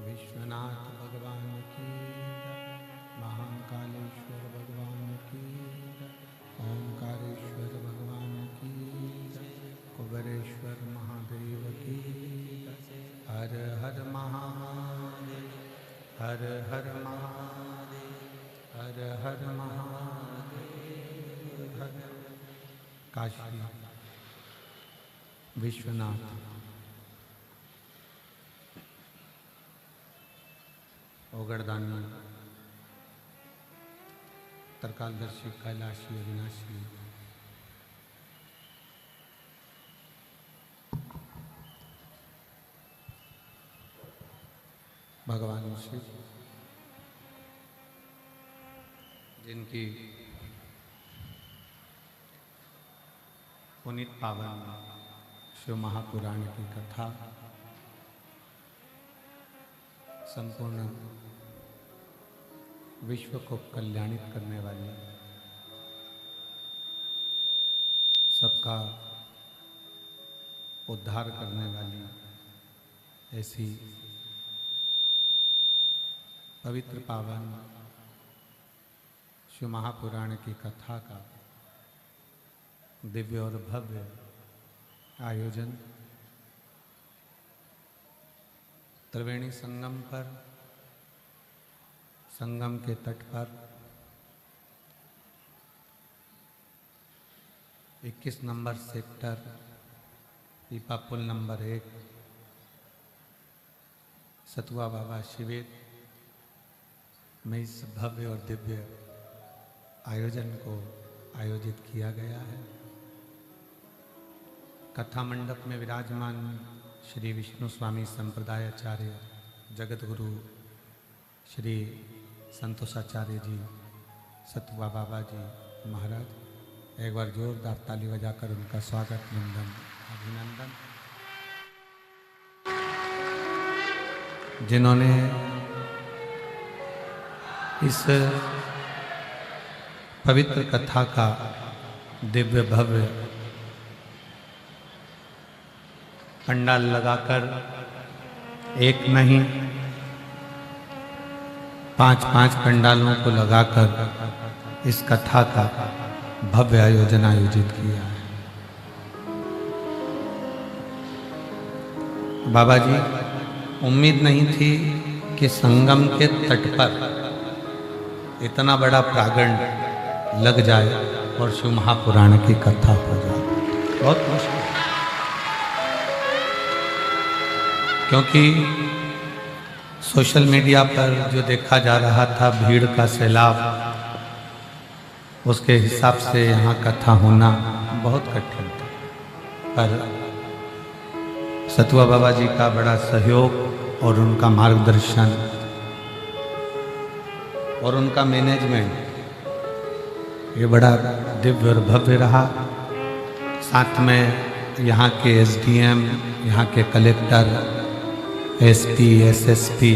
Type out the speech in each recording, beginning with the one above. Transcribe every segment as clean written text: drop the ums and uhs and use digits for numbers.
विश्वनाथ भगवान की जय, महान कालेश्वर भगवान की जय, ओंकारेश्वर भगवान की जय, कुबेरेश्वर महादेव की जय। हर हर महादेव, हर हर महादेव, हर हर महादेव, हर। काशी विश्वनाथ ओगड़दानी तरकालदर्शी कैलाशी अविनाशी भगवान शिव जिनकी पुनीत पावन शिव महापुराण की कथा संपूर्ण विश्व को कल्याणित करने वाली, सबका उद्धार करने वाली ऐसी पवित्र पावन शिव महापुराण की कथा का दिव्य और भव्य आयोजन त्रिवेणी संगम पर, संगम के तट पर 21 नंबर सेक्टर, पीपा पुल नंबर 1, सतुआ बाबा शिविर में इस भव्य और दिव्य आयोजन को आयोजित किया गया है। कथा मंडप में विराजमान श्री विष्णु स्वामी संप्रदायाचार्य जगत गुरु श्री संतोषाचार्य जी, सतुआ बाबा जी महाराज, एक बार जोरदार ताली बजाकर उनका स्वागत, वंदन, अभिनंदन। जिन्होंने इस पवित्र कथा का दिव्य भव्य पंडाल लगाकर एक नहीं 5-5 पंडालों को लगाकर इस कथा का भव्य आयोजन आयोजित किया है। बाबा जी, उम्मीद नहीं थी कि संगम के तट पर इतना बड़ा प्रांगण लग जाए और शिव महापुराण की कथा हो जाए। बहुत मुश्किल, क्योंकि सोशल मीडिया पर जो देखा जा रहा था भीड़ का सैलाब, उसके हिसाब से यहाँ कथा होना बहुत कठिन था। पर सतुआ बाबा जी का बड़ा सहयोग और उनका मार्गदर्शन और उनका मैनेजमेंट, ये बड़ा दिव्य और भव्य रहा। साथ में यहाँ के एसडीएम, यहाँ के कलेक्टर, एसपी, एसएसपी,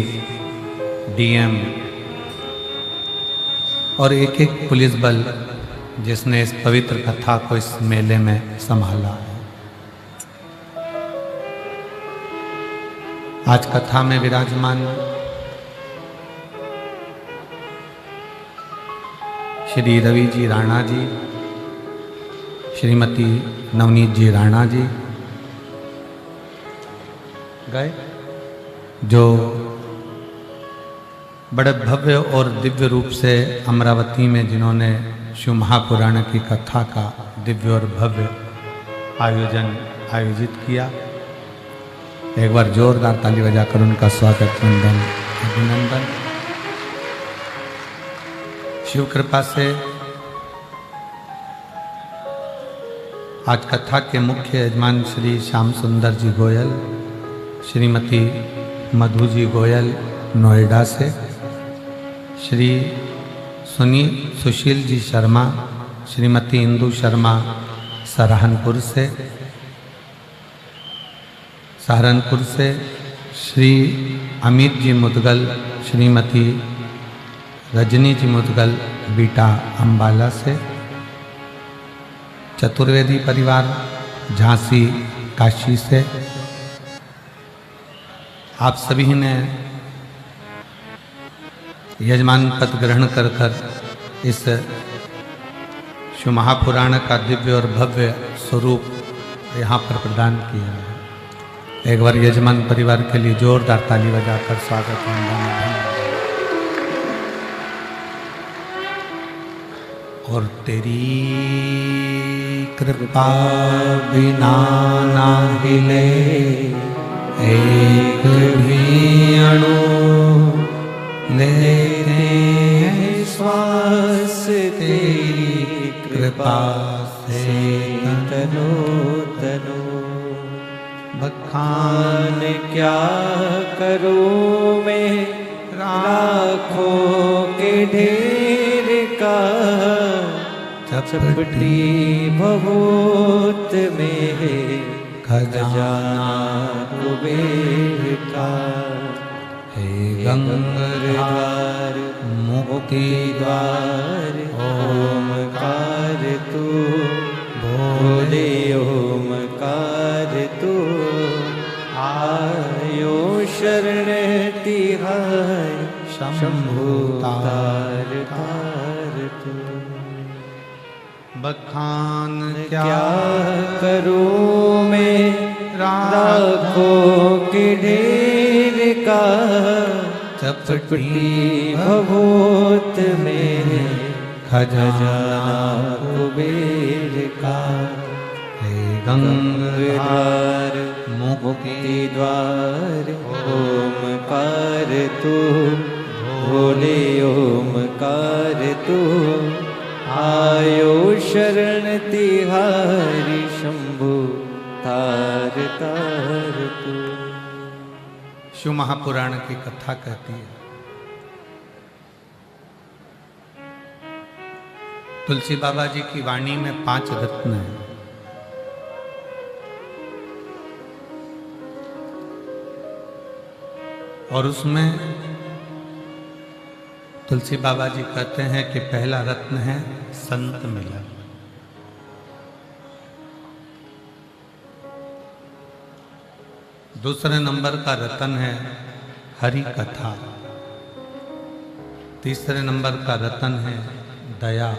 डीएम और एक-एक पुलिस बल जिसने इस पवित्र कथा को इस मेले में संभाला है। आज कथा में विराजमान श्री रवि जी राणा जी, श्रीमती नवनीत जी राणा जी गए, जो बड़े भव्य और दिव्य रूप से अमरावती में जिन्होंने शिव महापुराण की कथा का दिव्य और भव्य आयोजन आयोजित किया। एक बार जोरदार ताली बजाकर उनका स्वागत, वंदन, अभिनंदन। शिव कृपा से आज कथा के मुख्य यजमान श्री श्याम सुंदर जी गोयल, श्रीमती मधु जी गोयल नोएडा से, श्री सुशील जी शर्मा, श्रीमती इंदु शर्मा सहारनपुर से, श्री अमित जी मुदगल, श्रीमती रजनी जी मुदगल बीटा अम्बाला से, चतुर्वेदी परिवार झांसी काशी से आप सभी ने यजमान पद ग्रहण कर इस शिव महापुराण का दिव्य और भव्य स्वरूप यहाँ पर प्रदान किया है। एक बार यजमान परिवार के लिए जोरदार ताली बजाकर स्वागत वंदन। और तेरी कृपा बिना ना हिले एक भी अणु, लेते हैं श्वास तेरी कृपा से तनो तनो। बखान क्या करूं मैं लाखों के ढेर का, चपटी भभूत में खजाना कुबेर का। हे गंगाधर मुक्ति द्वार ओमकार तू, बोले ओमकार तू। आयो शरण तिहार शंभु तार तार तू। बखान क्या करूं मैं लाखों के ढेर का, चपटी भभूत में खजाना कुबेर का। हे गंगाधर मुक्ति द्वार ओमकार तू, भोले ओमकार तू। आयो शरण तिहारी शंभु तार तार तू। शिव महापुराण की कथा कहती है, तुलसी बाबा जी की वाणी में 5 रत्न हैं। और उसमें तुलसी बाबा जी कहते हैं कि पहला रत्न है संत मिलन। दूसरे नंबर का रत्न है हरि कथा। तीसरे नंबर का रत्न है दया।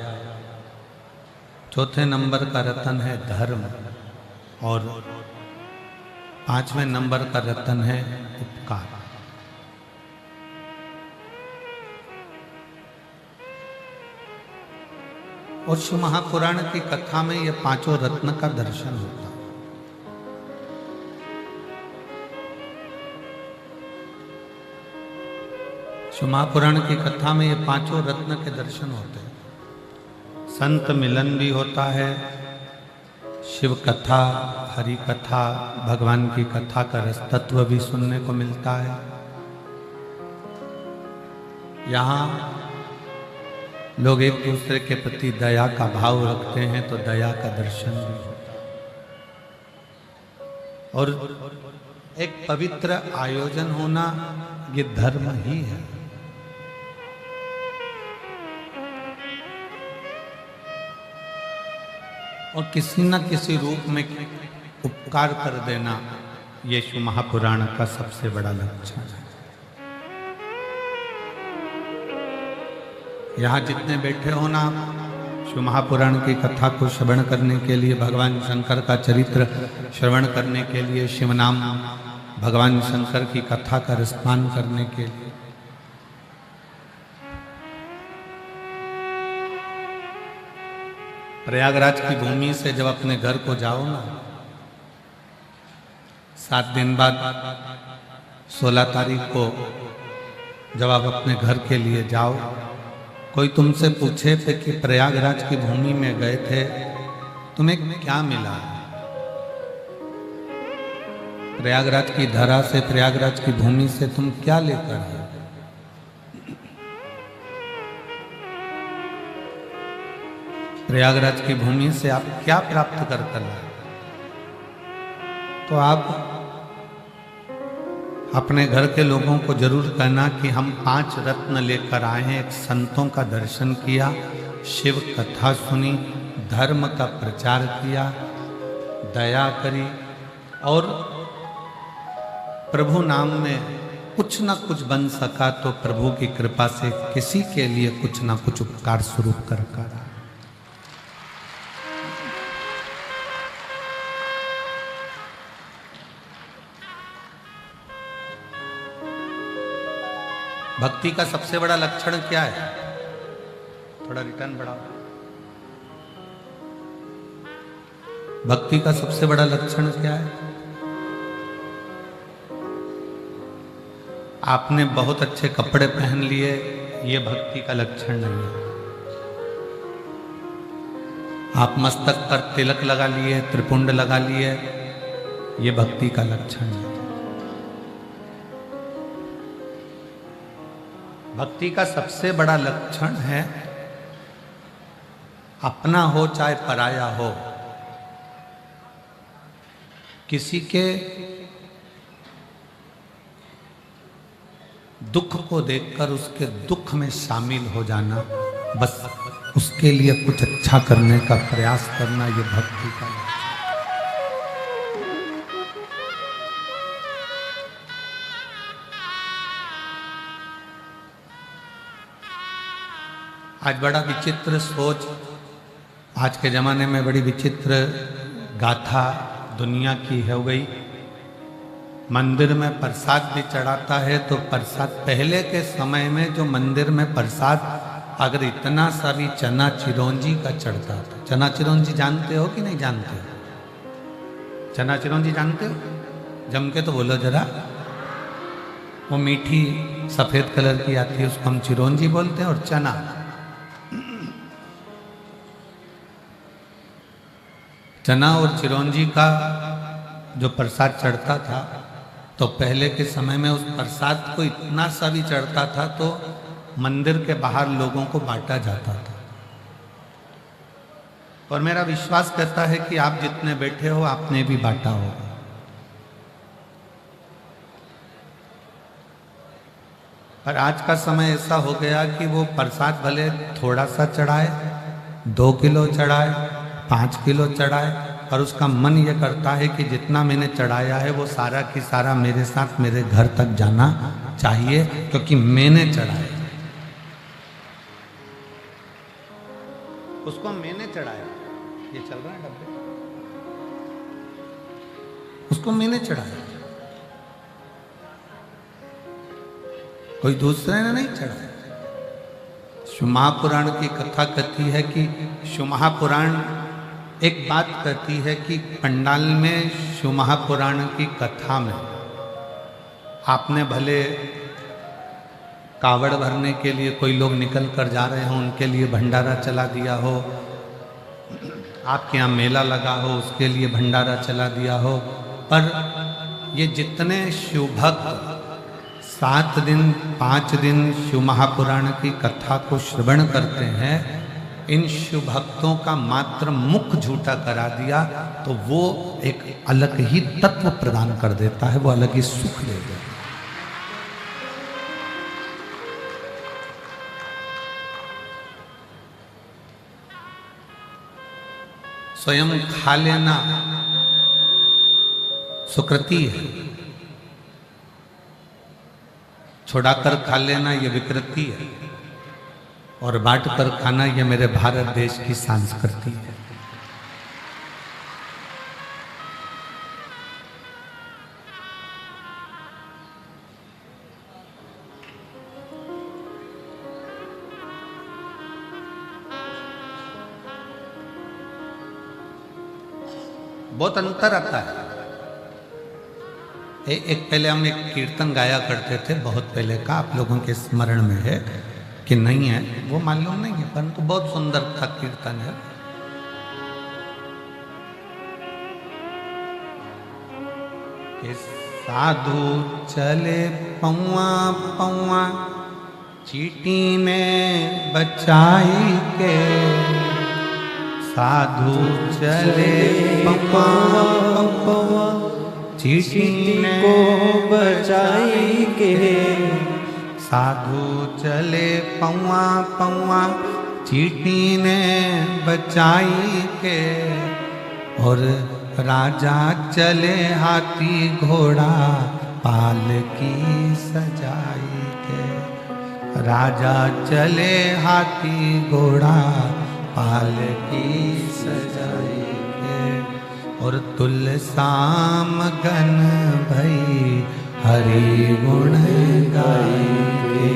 चौथे नंबर का रत्न है धर्म। और 5वें नंबर का रत्न है उपकार। और शिव महापुराण की कथा में ये 5 रत्न का दर्शन होता है। शिव महापुराण की कथा में ये 5 रत्न के दर्शन होते हैं। संत मिलन भी होता है, शिव कथा, हरि कथा, भगवान की कथा का रस तत्व भी सुनने को मिलता है। यहाँ लोग एक दूसरे के प्रति दया का भाव रखते हैं तो दया का दर्शन भी होता है। और एक पवित्र आयोजन होना ये धर्म ही है। और किसी न किसी रूप में उपकार कर देना ये शिव महापुराण का सबसे बड़ा लक्ष्य है। यहाँ जितने बैठे हो ना, शिव महापुराण की कथा को श्रवण करने के लिए, भगवान शंकर का चरित्र श्रवण करने के लिए, शिव नाम भगवान शंकर की कथा का रसपान करने के लिए। प्रयागराज की भूमि से जब अपने घर को जाओ ना, 7 दिन बाद 16 तारीख को जब आप अपने घर के लिए जाओ, कोई तुमसे पूछे थे कि प्रयागराज की भूमि में गए थे, तुम्हें क्या मिला? प्रयागराज की धरा से, प्रयागराज की भूमि से तुम क्या लेकर आए? प्रयागराज की भूमि से आप क्या प्राप्त कर लाए? तो आप अपने घर के लोगों को जरूर कहना कि हम 5 रत्न लेकर आए हैं। एक संतों का दर्शन किया, शिव कथा सुनी, धर्म का प्रचार किया दया करी और प्रभु नाम में कुछ ना कुछ बन सका तो प्रभु की कृपा से किसी के लिए कुछ ना कुछ उपकार स्वरूप कर रहा। भक्ति का सबसे बड़ा लक्षण क्या है? थोड़ा रिटर्न बढ़ाओ। भक्ति का सबसे बड़ा लक्षण क्या है? आपने बहुत अच्छे कपड़े पहन लिए, ये भक्ति का लक्षण नहीं है। आप मस्तक पर तिलक लगा लिए, त्रिपुंड लगा लिए, ये भक्ति का लक्षण है। भक्ति का सबसे बड़ा लक्षण है अपना हो चाहे पराया हो, किसी के दुख को देखकर उसके दुख में शामिल हो जाना, बस उसके लिए कुछ अच्छा करने का प्रयास करना, ये भक्ति का लक्षण। आज बड़ा विचित्र सोच, आज के जमाने में बड़ी विचित्र गाथा दुनिया की हो गई। मंदिर में प्रसाद भी चढ़ाता है तो प्रसाद, पहले के समय में जो मंदिर में प्रसाद अगर इतना सा भी चना चिरौंजी का चढ़ता था। चना चिरौंजी जानते हो कि नहीं जानते हो? चना चिरौंजी जानते हो? जम के तो बोलो जरा। वो मीठी सफेद कलर की आती है, उसको हम चिरौंजी बोलते हैं। और चना, चना और चिरौंजी का जो प्रसाद चढ़ता था, तो पहले के समय में उस प्रसाद को इतना सा भी चढ़ता था तो मंदिर के बाहर लोगों को बांटा जाता था। और मेरा विश्वास करता है कि आप जितने बैठे हो आपने भी बांटा होगा। पर आज का समय ऐसा हो गया कि वो प्रसाद भले थोड़ा सा चढ़ाए, 2 किलो चढ़ाए, 5 किलो चढ़ाए, और उसका मन ये करता है कि जितना मैंने चढ़ाया है वो सारा की सारा मेरे साथ मेरे घर तक जाना चाहिए, क्योंकि मैंने चढ़ाया, उसको मैंने चढ़ाया। ये चल रहा है डब्बे, उसको मैंने चढ़ाया, कोई दूसरे ने नहीं चढ़ाया। शिव महापुराण की कथा कहती है कि शिव महापुराण एक बात कहती है कि पंडाल में शिव महापुराण की कथा में आपने भले कावड़ भरने के लिए कोई लोग निकल कर जा रहे हों, उनके लिए भंडारा चला दिया हो, आपके यहाँ मेला लगा हो उसके लिए भंडारा चला दिया हो, पर ये जितने शिव भक्त 7 दिन 5 दिन शिव महापुराण की कथा को श्रवण करते हैं, इन शिव भक्तों का मात्र मुख झूठा करा दिया तो वो एक अलग ही तत्व प्रदान कर देता है, वो अलग ही सुख दे देता है। स्वयं खा लेना सुकृति है, छुड़ाकर खा लेना ये विकृति है, और बांट कर खाना ये मेरे भारत देश की संस्कृति है। बहुत अंतर आता है। एक पहले हम एक कीर्तन गाया करते थे, बहुत पहले का, आप लोगों के स्मरण में है कि नहीं है वो मालूम नहीं है, परंतु बहुत सुंदर था कीर्तन है। साधु चले पौआ पौआ चीटी ने बचाई के, साधु चले पौआ पौआ चीटी को बचाई के, साधु चले पौआ पौआ चीटी ने बचाई के, और राजा चले हाथी घोड़ा पालकी सजाई के। राजा चले हाथी घोड़ा पालकी सजाई के। और तुलसाम गन भई हरि गुण गाई के।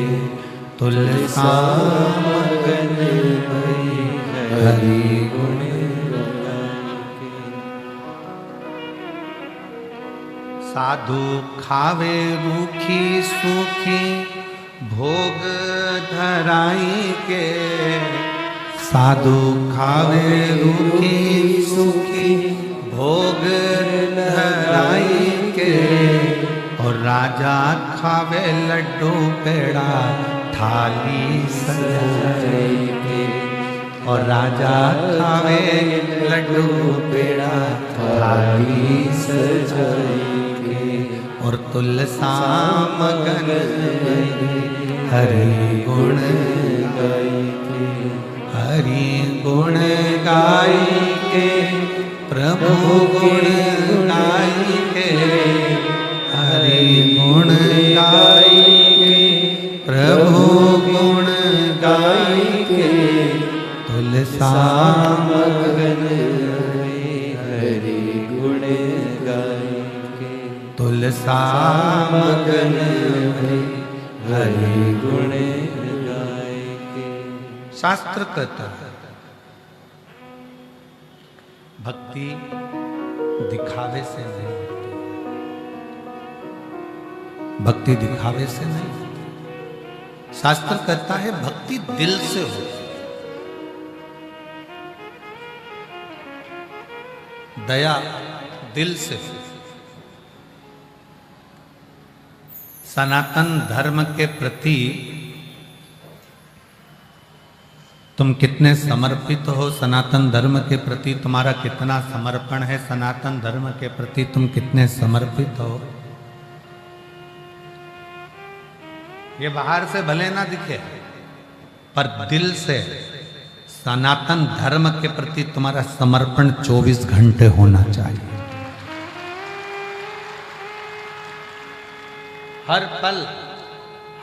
तुलसाम गन भई हरि गुण गाई के। साधु खावे रूखी सूखी भोग धराई के। साधु खावे रूखी सूखी भोग धराई के। और राजा खावे लड्डू पेड़ा थाली सजाई के। और राजा खावे लड्डू पेड़ा थाली सजाई के। और तुलसाम गन हरि गुण गाई के। हरि गुण गाई के प्रभु गुण गाई के। हरि गुण गाई के प्रभु गुण गाई के। तुलसाम गन हरि गुण गाई के। तुलसाम गन हरि गुण गाई के। शास्त्र कहता है भक्ति दिखावे से नहीं होती। भक्ति दिखावे से नहीं होती। शास्त्र कहता है भक्ति दिल से होती। दया दिल से होती। सनातन धर्म के प्रति तुम कितने समर्पित हो, सनातन धर्म के प्रति तुम्हारा कितना समर्पण है, सनातन धर्म के प्रति तुम कितने समर्पित हो, ये बाहर से भले ना दिखे पर दिल से सनातन धर्म के प्रति तुम्हारा समर्पण 24 घंटे होना चाहिए। हर पल,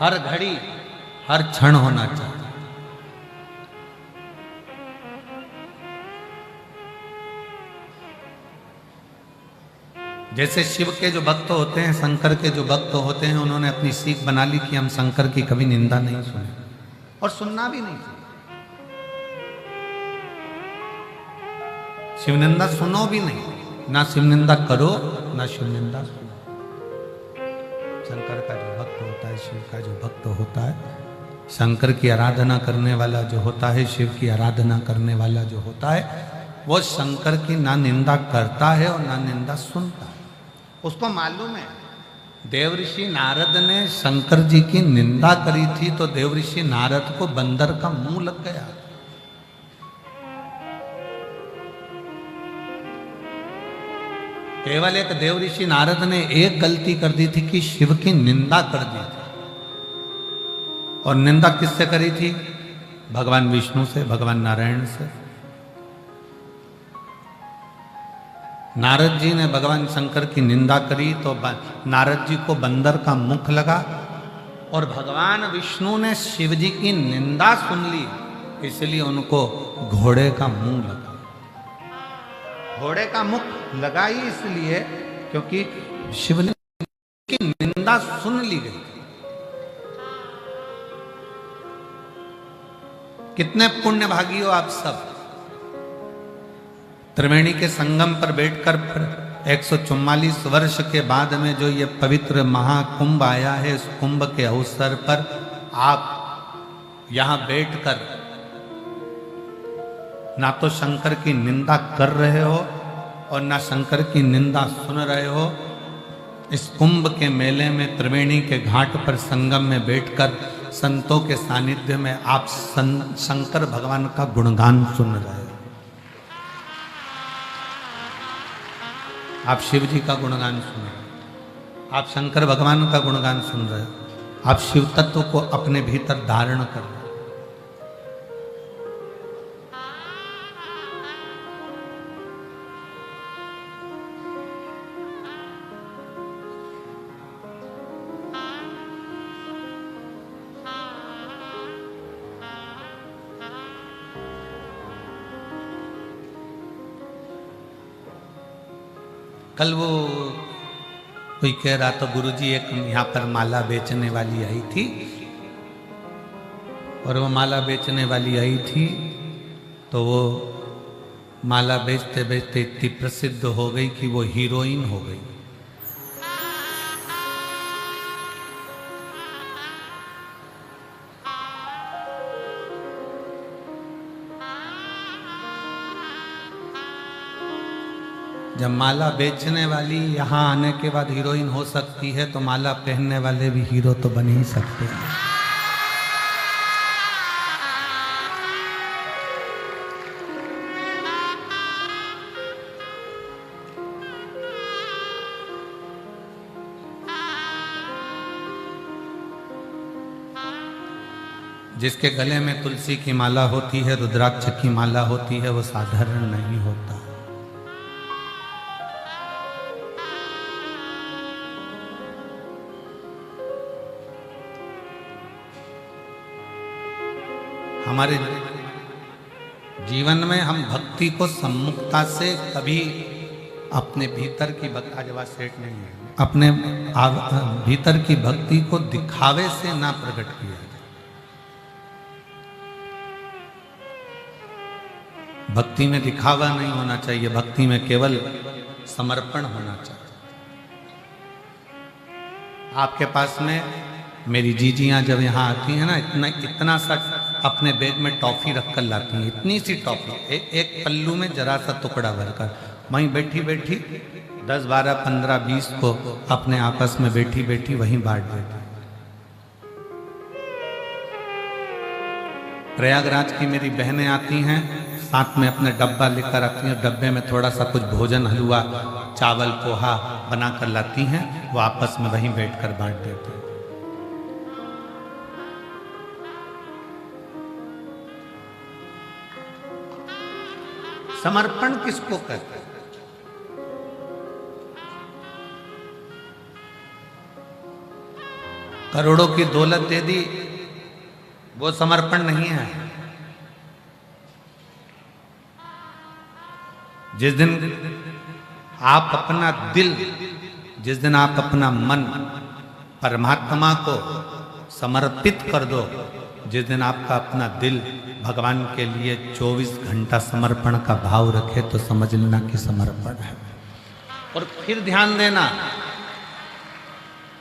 हर घड़ी, हर क्षण होना चाहिए। जैसे शिव के जो भक्त होते हैं, शंकर के जो भक्त होते हैं, उन्होंने अपनी सीख बना ली कि हम शंकर की कभी निंदा नहीं सुने और सुनना भी नहीं। शिव निंदा सुनो भी नहीं, ना शिव निंदा करो ना शिव निंदा सुनो। शंकर का जो भक्त होता है, शिव का जो भक्त होता है, शंकर की आराधना करने वाला जो होता है, शिव की आराधना करने वाला जो होता है, वो शंकर की ना निंदा करता है और ना निंदा सुनता है। उसको मालूम है देवऋषि नारद ने शंकर जी की निंदा करी थी तो देवऋषि नारद को बंदर का मुंह लग गया। केवल एक देवऋषि नारद ने एक गलती कर दी थी कि शिव की निंदा कर दी थी। और निंदा किससे करी थी? भगवान विष्णु से, भगवान नारायण से। नारद जी ने भगवान शंकर की निंदा करी तो नारद जी को बंदर का मुख लगा और भगवान विष्णु ने शिव जी की निंदा सुन ली, इसलिए उनको घोड़े का मुंह लगा। घोड़े का मुख लगा ही इसलिए क्योंकि शिव ने की निंदा सुन ली गई। कितने पुण्य भागी हो आप सब। त्रिवेणी के संगम पर बैठकर 144 वर्ष के बाद में जो ये पवित्र महाकुंभ आया है, इस कुंभ के अवसर पर आप यहाँ बैठकर ना तो शंकर की निंदा कर रहे हो और ना शंकर की निंदा सुन रहे हो। इस कुंभ के मेले में त्रिवेणी के घाट पर संगम में बैठकर संतों के सानिध्य में आप शंकर भगवान का गुणगान सुन रहे हो। आप शिव जी का गुणगान सुन रहे हो, आप शंकर भगवान का गुणगान सुन रहे हो, आप शिव तत्व को अपने भीतर धारण कर रहे हो। कल वो कोई कह रहा था गुरुजी एक यहाँ पर माला बेचने वाली आई थी, और वो माला बेचने वाली आई थी तो वो माला बेचते बेचते इतनी प्रसिद्ध हो गई कि वो हीरोइन हो गई। जब माला बेचने वाली यहाँ आने के बाद हीरोइन हो सकती है तो माला पहनने वाले भी हीरो तो बन ही सकते हैं। जिसके गले में तुलसी की माला होती है, रुद्राक्ष की माला होती है, वो साधारण नहीं होता। हमारे जीवन में हम भक्ति को सम्मुखता से कभी अपने भीतर की भक्ति, आज आवाज सेट नहीं है, अपने भीतर की भक्ति को दिखावे से ना प्रकट किया। भक्ति में दिखावा नहीं होना चाहिए, भक्ति में केवल समर्पण होना चाहिए। आपके पास में मेरी जीजियां जब यहाँ आती हैं ना, इतना सा अपने बैग में टॉफी रखकर लाती हैं, इतनी सी टॉफी, एक पल्लू में जरा सा टुकड़ा भरकर, वहीं बैठी बैठी 10, 12, 15, 20 को अपने आपस में बैठी बैठी वहीं बांट देती। प्रयागराज की मेरी बहनें आती हैं, साथ में अपने डब्बा लेकर आती हैं, डब्बे में थोड़ा सा कुछ भोजन, हलवा, चावल, पोहा बना कर लाती हैं, वो आपस में वहीं बैठकर बांट देते हैं। समर्पण किसको कहते हैं? करोड़ों की दौलत दे दी, वो समर्पण नहीं है। जिस दिन आप अपना दिल, जिस दिन आप अपना मन परमात्मा को समर्पित कर दो, जिस दिन आपका अपना दिल भगवान के लिए 24 घंटा समर्पण का भाव रखे, तो समझ लेना कि समर्पण है। और फिर ध्यान देना,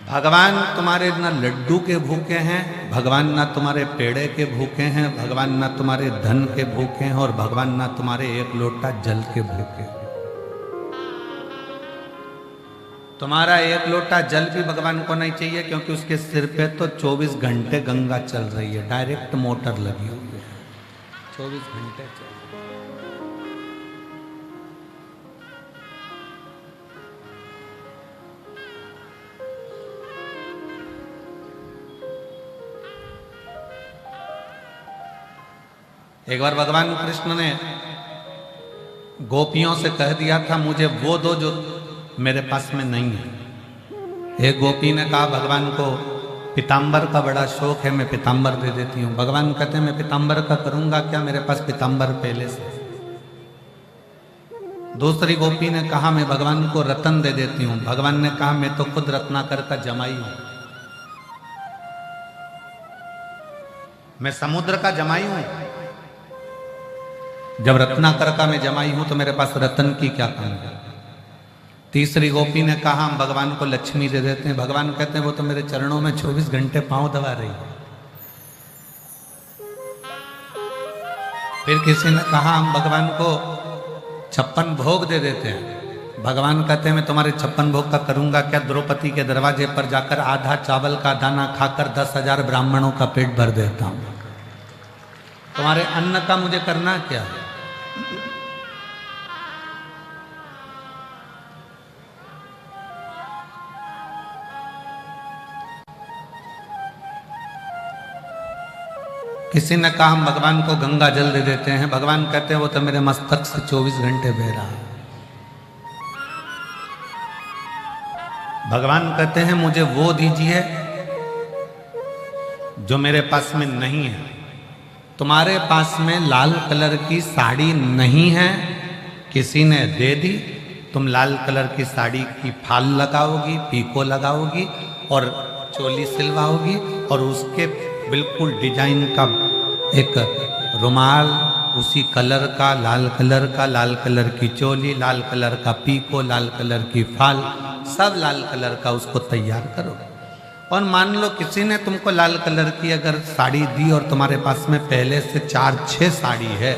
भगवान तुम्हारे ना लड्डू के भूखे हैं, भगवान ना तुम्हारे पेड़े के भूखे हैं, भगवान ना तुम्हारे धन के भूखे हैं, और भगवान ना तुम्हारे एक लोटा जल के भूखे हैं। तुम्हारा एक लोटा जल भी भगवान को नहीं चाहिए, क्योंकि उसके सिर पे तो 24 घंटे गंगा चल रही है, डायरेक्ट मोटर लगी हुई है, 24 घंटे चल रही है। एक बार भगवान कृष्ण ने गोपियों से कह दिया था, मुझे वो दो जो मेरे पास में नहीं है। एक गोपी ने कहा भगवान को पीताम्बर का बड़ा शौक है, मैं पीताम्बर दे देती हूँ। भगवान कहते हैं मैं पीताम्बर का करूँगा क्या, मेरे पास पीताम्बर पहले से। दूसरी गोपी ने कहा मैं भगवान को रतन दे देती हूँ। भगवान ने कहा मैं तो खुद रत्नाकर का जमाई हूँ, मैं समुद्र का जमाई हूँ। जब रत्नाकर का मैं जमाई हूं तो मेरे पास रतन की क्या कमी है। तीसरी गोपी ने कहा हम भगवान को लक्ष्मी दे देते हैं। भगवान कहते हैं वो तो मेरे चरणों में 24 घंटे पांव दबा रही है। फिर किसी ने कहा हम भगवान को 56 भोग दे देते हैं। भगवान कहते हैं मैं तुम्हारे 56 भोग का करूंगा क्या, द्रौपदी के दरवाजे पर जाकर आधा चावल का दाना खाकर 10,000 ब्राह्मणों का पेट भर देता हूं। तुम्हारे अन्न का मुझे करना क्या है। किसी ने कहा हम भगवान को गंगा जल दे देते हैं। भगवान कहते हैं वो तो मेरे मस्तक से 24 घंटे बह रहा है। भगवान कहते हैं मुझे वो दीजिए जो मेरे पास में नहीं है। तुम्हारे पास में लाल कलर की साड़ी नहीं है, किसी ने दे दी, तुम लाल कलर की साड़ी की फाल लगाओगी, पीको लगाओगी और चोली सिलवाओगी और उसके बिल्कुल डिजाइन का एक रुमाल उसी कलर का, लाल कलर की चोली, लाल कलर का पीको, लाल कलर की फाल, सब लाल कलर का उसको तैयार करो। और मान लो किसी ने तुमको लाल कलर की अगर साड़ी दी और तुम्हारे पास में पहले से 4-6 साड़ी है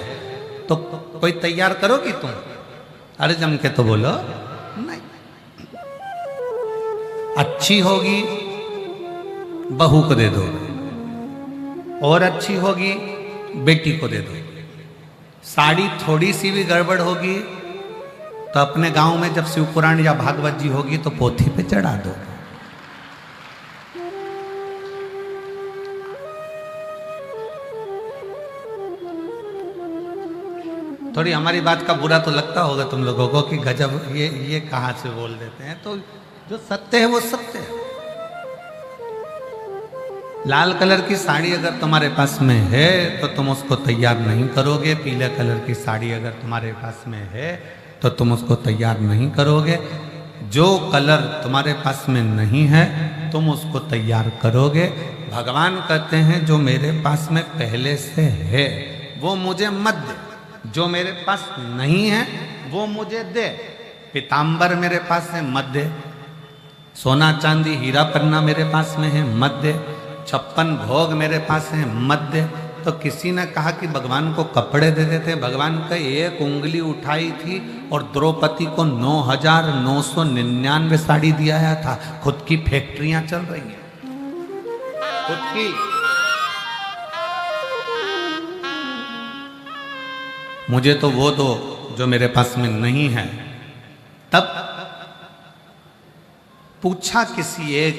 तो कोई तैयार करोगी तुम? अरे जम के तो बोलो नहीं। अच्छी होगी बहू को दे दो और अच्छी होगी बेटी को दे दो। साड़ी थोड़ी सी भी गड़बड़ होगी तो अपने गांव में जब शिव पुराण या भागवत जी होगी तो पोथी पे चढ़ा दो। थोड़ी हमारी बात का बुरा तो लगता होगा तुम लोगों को कि गजब ये कहां से बोल देते हैं, तो जो सत्य है वो सत्य है। लाल कलर की साड़ी अगर तुम्हारे पास में है तो तुम उसको तैयार नहीं करोगे। पीले कलर की साड़ी अगर तुम्हारे पास में है तो तुम उसको तैयार नहीं करोगे। जो कलर तुम्हारे पास में नहीं है तुम उसको तैयार करोगे। भगवान कहते हैं जो मेरे पास में पहले से है वो मुझे मत दे, जो मेरे पास नहीं है वो मुझे दे। पीताम्बर मेरे पास है मत दे, सोना चांदी हीरा पन्ना मेरे पास में है मत दे, 56 भोग मेरे पास है मत दे। तो किसी ने कहा कि भगवान को कपड़े दे देते। भगवान का एक उंगली उठाई थी और द्रौपदी को 9,999 साड़ी दिया था। खुद की फैक्ट्रियां चल रही हैं, खुद की। मुझे तो वो दो जो मेरे पास में नहीं है। तब पूछा किसी एक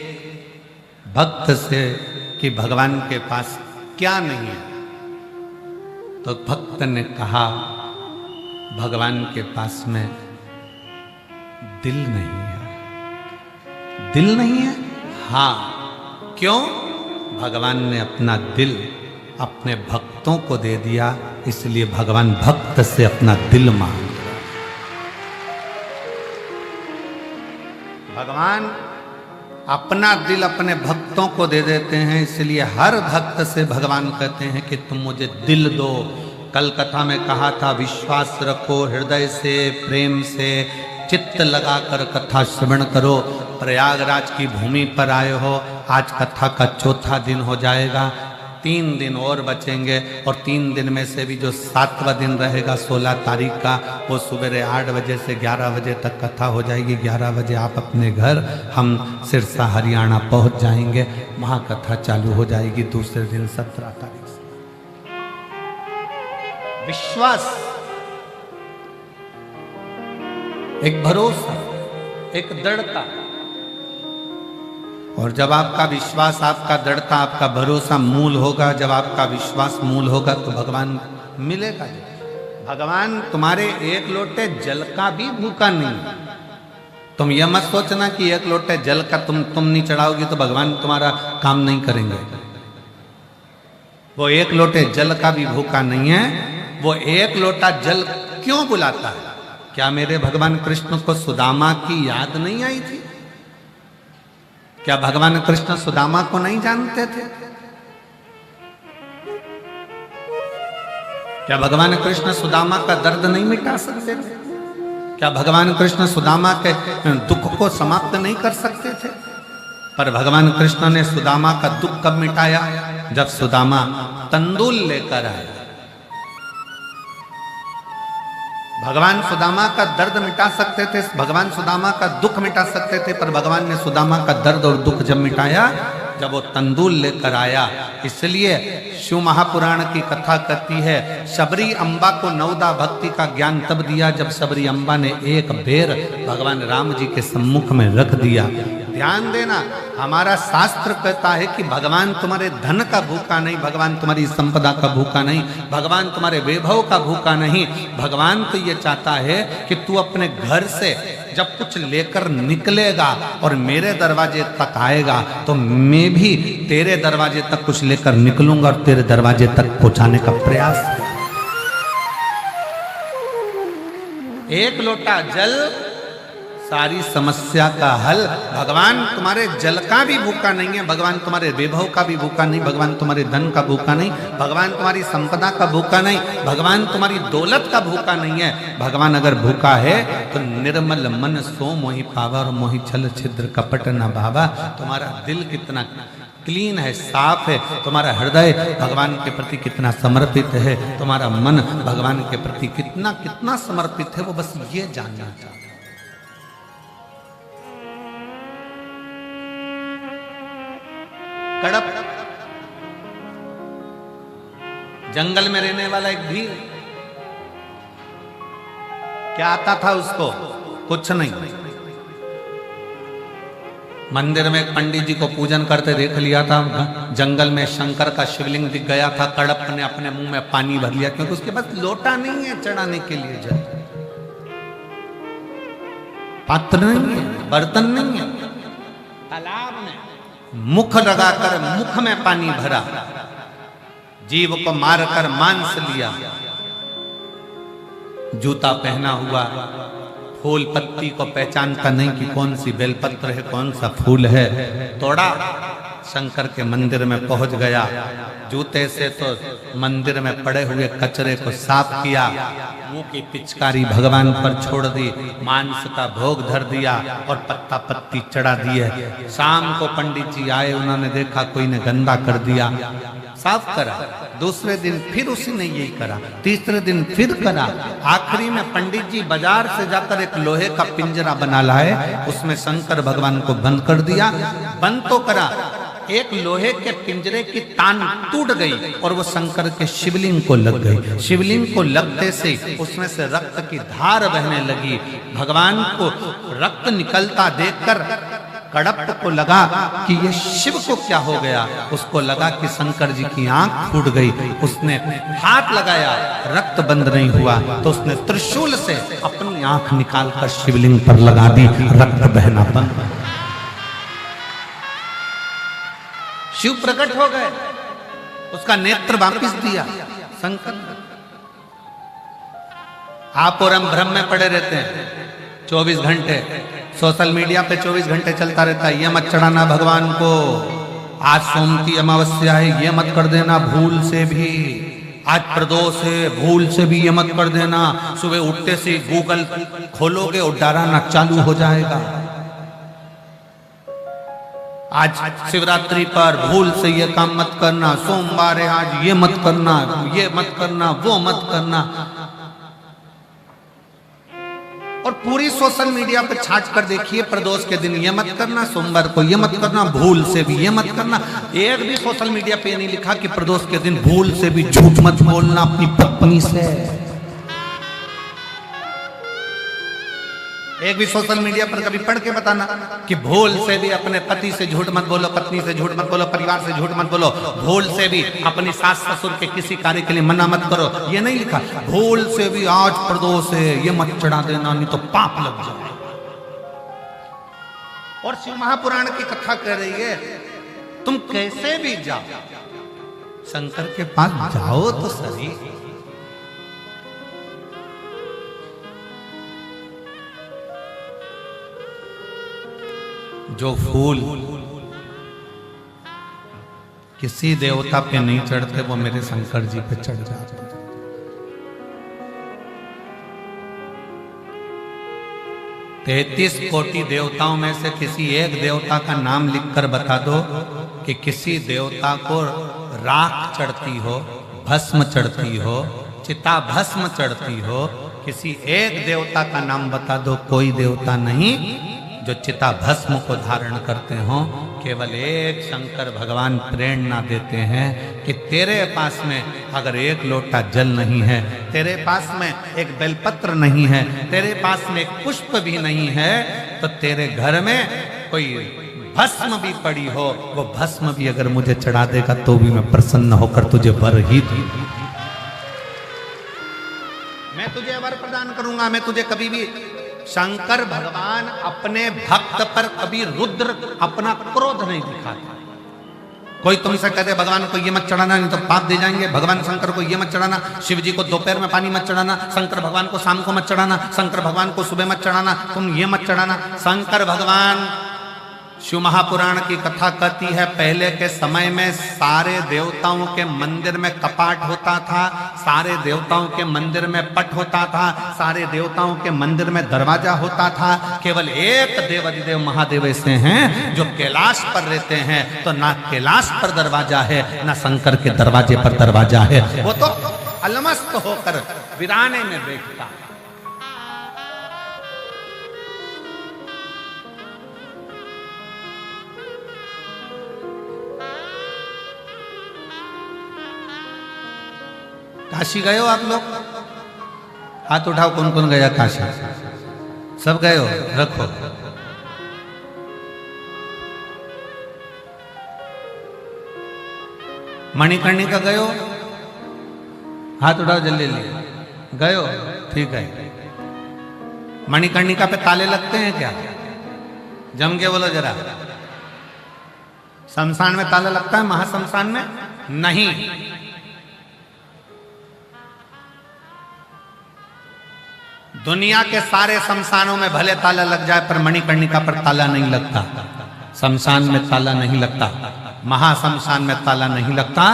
भक्त से कि भगवान के पास क्या नहीं है, तो भक्त ने कहा भगवान के पास में दिल नहीं है। दिल नहीं है? हाँ। क्यों? भगवान ने अपना दिल अपने भक्तों को दे दिया, इसलिए भगवान भक्त से अपना दिल मांग रहा। भगवान अपना दिल अपने भक्तों को दे देते हैं, इसलिए हर भक्त से भगवान कहते हैं कि तुम मुझे दिल दो। कल कथा में कहा था विश्वास रखो, हृदय से प्रेम से चित्त लगाकर कथा श्रवण करो। प्रयागराज की भूमि पर आए हो, आज कथा का चौथा दिन हो जाएगा, 3 दिन और बचेंगे और 3 दिन में से भी जो 7वां दिन रहेगा 16 तारीख का, वो सुबह 8 बजे से 11 बजे तक कथा हो जाएगी। 11 बजे आप अपने घर, हम सिरसा हरियाणा पहुंच जाएंगे, वहाँ कथा चालू हो जाएगी दूसरे दिन 17 तारीख से। विश्वास, एक भरोसा, एक दृढ़ता। और जब आपका विश्वास, आपका दृढ़ता, आपका भरोसा मूल होगा, जब आपका विश्वास मूल होगा तो भगवान मिलेगा। भगवान तुम्हारे एक लोटे जल का भी भूखा नहीं। तुम यह मत सोचना कि एक लोटे जल का तुम नहीं चढ़ाओगी तो भगवान तुम्हारा काम नहीं करेंगे। वो एक लोटे जल का भी भूखा नहीं है। वो एक लोटा जल क्यों बुलाता है? क्या मेरे भगवान कृष्ण को सुदामा की याद नहीं आई थी? क्या भगवान कृष्ण सुदामा को नहीं जानते थे? क्या भगवान कृष्ण सुदामा का दर्द नहीं मिटा सकते थे? क्या भगवान कृष्ण सुदामा के दुख को समाप्त नहीं कर सकते थे? पर भगवान कृष्ण ने सुदामा का दुख कब मिटाया? जब सुदामा तंदूल लेकर आया। भगवान सुदामा का दर्द मिटा सकते थे, भगवान सुदामा का दुख मिटा सकते थे, पर भगवान ने सुदामा का दर्द और दुख जब मिटाया जब वो तंदूल लेकर आया। इसलिए शिव महापुराण की कथा कहती है शबरी अम्बा को 9दा भक्ति का ज्ञान तब दिया जब शबरी अम्बा ने एक बेर भगवान राम जी के सम्मुख में रख दिया। ध्यान देना, हमारा शास्त्र कहता है कि भगवान तुम्हारे धन का भूखा नहीं, भगवान तुम्हारी संपदा का भूखा नहीं, भगवान तुम्हारे वैभव का भूखा नहीं। भगवान तो ये चाहता है कि तू अपने घर से जब कुछ लेकर निकलेगा और मेरे दरवाजे तक आएगा तो मैं भी तेरे दरवाजे तक कुछ लेकर निकलूंगा और तेरे दरवाजे तक पहुंचाने का प्रयास। एक लोटा जल सारी समस्या का हल। भगवान तुम्हारे जल का भी भूखा नहीं है, भगवान तुम्हारे वैभव का भी भूखा नहीं, भगवान तुम्हारे धन का भूखा नहीं, भगवान तुम्हारी संपदा का भूखा नहीं, भगवान तुम्हारी दौलत का भूखा नहीं है। भगवान अगर भूखा है तो निर्मल मन सो मोहि पावा और मोहि छल छिद्र कपट न भावा। तुम्हारा दिल कितना क्लीन है, साफ है, तुम्हारा हृदय भगवान के प्रति कितना समर्पित है, तुम्हारा मन भगवान के प्रति कितना कितना समर्पित है, वो बस ये जानना चाहता है। कड़प जंगल में रहने वाला एक भील, क्या आता था उसको? कुछ नहीं। मंदिर में एक पंडित जी को पूजन करते देख लिया था, जंगल में शंकर का शिवलिंग दिख गया था, कड़प ने अपने मुंह में पानी भर लिया, क्योंकि उसके पास लोटा नहीं है चढ़ाने के लिए, जल पात्र नहीं है, बर्तन नहीं है। तालाब में मुख लगाकर मुख में पानी भरा, जीव को मारकर मांस लिया, जूता पहना हुआ, फूल पत्ती को पहचानता नहीं कि कौन सी बेलपत्र है, कौन सा फूल है, तोड़ा, शंकर के मंदिर में पहुंच गया, जूते से तो मंदिर में पड़े हुए कचरे को साफ किया, मुंह की पिचकारी भगवान पर छोड़ दी, मांस का भोग धर दिया और पत्ता पत्ती चढ़ा दिए। शाम को पंडित जी आए, उन्होंने देखा कोई ने गंदा कर दिया, साफ करा। दूसरे दिन फिर उसी ने यही करा, तीसरे दिन फिर करा। आखिरी में पंडित जी बाजार से जाकर एक लोहे का पिंजरा बना लाए, उसमें शंकर भगवान को बंद कर दिया। बंद तो करा, एक लोहे के पिंजरे की तान टूट गई और वो शंकर के शिवलिंग को लग गई। शिवलिंग को लगते से उसमें से रक्त की धार बहने लगी। भगवान को रक्त निकलता देखकर कड़प को लगा कि ये शिव को क्या हो गया। उसको लगा कि शंकर जी की आंख फूट गई। उसने हाथ लगाया, रक्त बंद नहीं हुआ, तो उसने त्रिशूल से अपनी आंख निकालकर शिवलिंग पर लगा दी, रक्त बहना बंद। शिव प्रकट हो गए, उसका नेत्र वापिस दिया शंकर। आप और हम भ्रम में पड़े रहते हैं 24 घंटे, सोशल मीडिया पे 24 घंटे चलता रहता है, ये मत चढ़ाना भगवान को, आज सोम की अमावस्या है, ये मत कर देना भूल से भी, आज प्रदोष है, भूल से भी ये मत कर देना। सुबह उठते से गूगल खोलोगे और डराना चालू हो जाएगा। आज शिवरात्रि पर भूल से ये काम मत करना, सोमवार है आज ये मत करना, ये मत करना, वो मत करना। और पूरी सोशल मीडिया पे छाट कर देखिए, प्रदोष के दिन ये मत करना, सोमवार को ये मत करना, भूल से भी ये मत करना। एक भी सोशल मीडिया पे नहीं लिखा कि प्रदोष के दिन भूल से भी झूठ मत बोलना अपनी पत्नी से। एक भी सोशल मीडिया पर कभी पढ़ के बताना कि भूल से भी अपने पति से झूठ मत बोलो, पत्नी से झूठ मत बोलो, परिवार से झूठ मत बोलो, भूल से भी अपनी सास ससुर के किसी कार्य के लिए मना मत करो, ये नहीं लिखा। भूल से भी आज प्रदोष है ये मत चढ़ा देना, नहीं तो पाप लग जाए। और शिव महापुराण की कथा कह रही है, तुम कैसे भी जाओ शंकर के पास जाओ तो सही। जो फूल किसी देवता पे नहीं चढ़ते वो मेरे शंकर जी पे चढ़ जाते। 33 कोटि देवताओं में से किसी एक देवता का नाम लिखकर बता दो कि किसी देवता को राख चढ़ती हो, भस्म चढ़ती हो, चिता भस्म चढ़ती हो। किसी एक देवता का नाम बता दो, कोई देवता नहीं जो चिता भस्म को धारण करते हो। केवल एक शंकर भगवान प्रेरणा देते हैं कि तेरे पास में अगर एक लोटा जल नहीं है, तेरे पास में एक बेलपत्र नहीं है, तेरे पास में एक पुष्प भी नहीं है, तो तेरे घर में कोई भस्म भी पड़ी हो, वो भस्म भी अगर मुझे चढ़ा देगा तो भी मैं प्रसन्न होकर तुझे वर ही दूंगा। मैं तुझे वर प्रदान करूंगा। मैं तुझे कभी भी, शंकर भगवान अपने भक्त पर कभी रुद्र अपना क्रोध नहीं दिखाता। कोई तुमसे कहते भगवान को ये मत चढ़ाना नहीं तो पाप दे जाएंगे, भगवान शंकर को ये मत चढ़ाना, शिव जी को दोपहर में पानी मत चढ़ाना, शंकर भगवान को शाम को मत चढ़ाना, शंकर भगवान को सुबह मत चढ़ाना, तुम ये मत चढ़ाना। शंकर भगवान, शिव महापुराण की कथा कहती है पहले के समय में सारे देवताओं के मंदिर में कपाट होता था, सारे देवताओं के मंदिर में पट होता था, सारे देवताओं के मंदिर में दरवाजा होता था। केवल एक देवाधिदेव महादेव ऐसे हैं जो कैलाश पर रहते हैं, तो ना कैलाश पर दरवाजा है ना शंकर के दरवाजे पर दरवाजा है, वो तो अलमस्त होकर वीराने में बैठता। काशी गए हो आप लोग? हाथ उठाओ कौन कौन गया काशी? सब गए हो? रखो। मणिकर्णिका गए हो? हाथ उठाओ जल्दी जल्दी। गए हो? ठीक है। मणिकर्णिका पे ताले लगते हैं क्या? जम के बोलो जरा। शमशान में ताला लगता है, महाशमशान में नहीं। दुनिया के सारे शमशानों में भले ताला लग जाए पर मणिकर्णिका पर ताला नहीं लगता। शमशान में ताला नहीं लगता, महाशमशान में ताला नहीं लगता,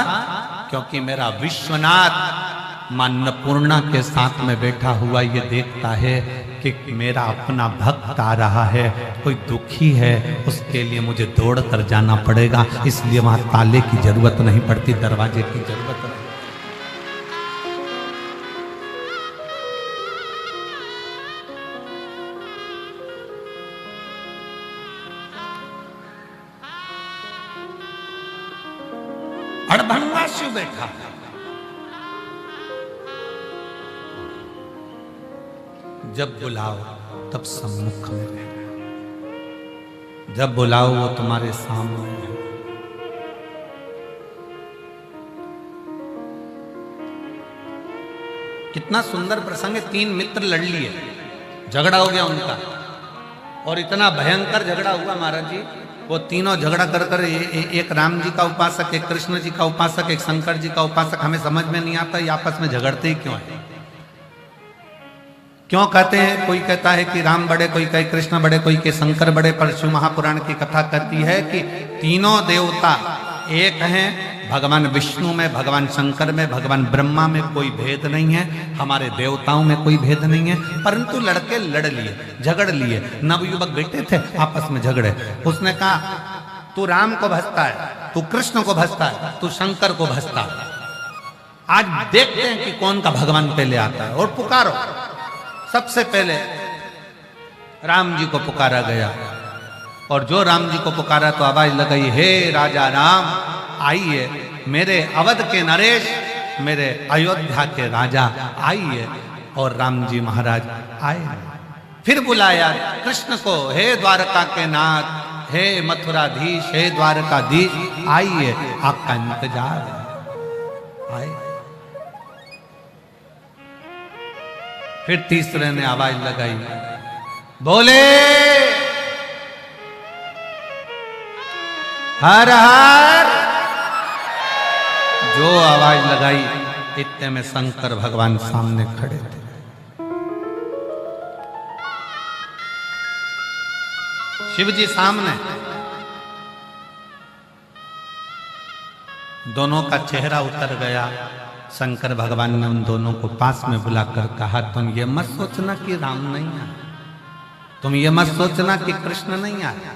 क्योंकि मेरा विश्वनाथ मां अन्नपूर्णा के साथ में बैठा हुआ ये देखता है कि मेरा अपना भक्त आ रहा है, कोई दुखी है, उसके लिए मुझे दौड़ कर जाना पड़ेगा, इसलिए वहां ताले की जरूरत नहीं पड़ती, दरवाजे की जरूरत नहीं। अड़भंगा शिव बैठा, जब बुलाओ तब सम्मुख में रहना, जब बुलाओ वो तुम्हारे सामने है। कितना सुंदर प्रसंग है। 3 मित्र लड़ लिए, झगड़ा हो गया उनका, और इतना भयंकर झगड़ा हुआ महाराज जी, वो तीनों झगड़ा कर कर एक राम जी का उपासक, एक कृष्ण जी का उपासक, एक शंकर जी का उपासक, हमें समझ में नहीं आता ये आपस में झगड़ते ही क्यों है, क्यों कहते हैं। कोई कहता है कि राम बड़े, कोई कहे कृष्ण बड़े, कोई के शंकर बड़े, पर शिव महापुराण की कथा कहती है कि तीनों देवता एक हैं, भगवान विष्णु में, भगवान शंकर में, भगवान ब्रह्मा में कोई भेद नहीं है, हमारे देवताओं में कोई भेद नहीं है। परंतु लड़के लड़ लिए, झगड़ लिए, नवयुवक बैठे थे आपस में झगड़े। उसने कहा तू राम को भजता है, तू कृष्ण को भजता है, तू शंकर को भजता है, आज देखते हैं कि कौन का भगवान पहले आता है, और पुकारो। सबसे पहले राम जी को पुकारा गया, और जो राम जी को पुकारा तो आवाज लगाई, हे राजा राम आइए, मेरे अवध के नरेश, मेरे अयोध्या के राजा आइए। और राम जी महाराज आए। फिर बुलाया कृष्ण को, हे द्वारका के नाथ, हे मथुराधीश, हे द्वारकाधीश आइए, आपका इंतजार है, आए। फिर तीसरे ने आवाज लगाई, बोले हर हर। जो आवाज लगाई इतने में शंकर भगवान सामने खड़े थे। शिव जी सामने, दोनों का चेहरा उतर गया। शंकर भगवान ने उन दोनों को पास में बुलाकर कहा, तुम ये मत सोचना कि राम नहीं आया, तुम ये मत सोचना कि कृष्ण नहीं आया,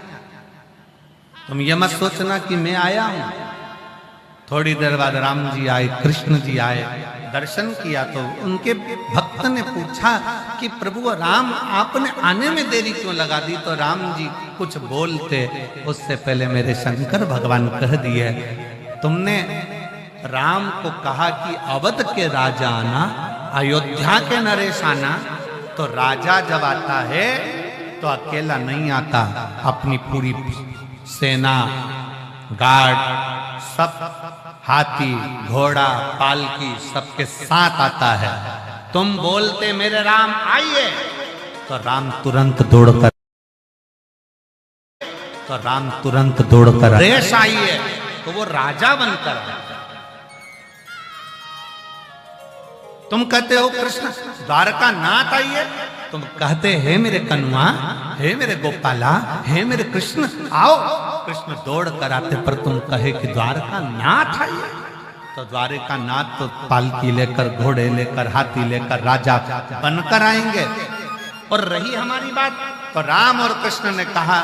तुम ये मत सोचना कि मैं आया हूं। थोड़ी देर बाद राम जी आए, कृष्ण जी आए, दर्शन किया तो उनके भक्त ने पूछा कि प्रभु राम आपने आने में देरी क्यों लगा दी। तो राम जी कुछ बोलते उससे पहले मेरे शंकर भगवान कह दिए, तुमने राम को कहा कि अवध के राजा आना, अयोध्या के नरेश आना, तो राजा जब आता है तो अकेला नहीं आता, अपनी पूरी सेना, गार्ड, सब हाथी, घोड़ा, पालकी सबके साथ आता है। तुम बोलते मेरे राम आइए, तो राम तुरंत दौड़कर, रेश आइए, तो वो राजा बनकर आता। तुम कहते हो कृष्ण द्वारका नाथ आइए, तुम कहते हैं मेरे कन्वा, हे मेरे गोपाला, हे मेरे कृष्ण आओ, कृष्ण दौड़ कर आते, पर तुम कहे कि द्वारका नाथ आइए, तो द्वारका नाथ तो पालकी लेकर, घोड़े लेकर, हाथी लेकर राजा बनकर आएंगे। और रही हमारी बात, तो राम और कृष्ण ने कहा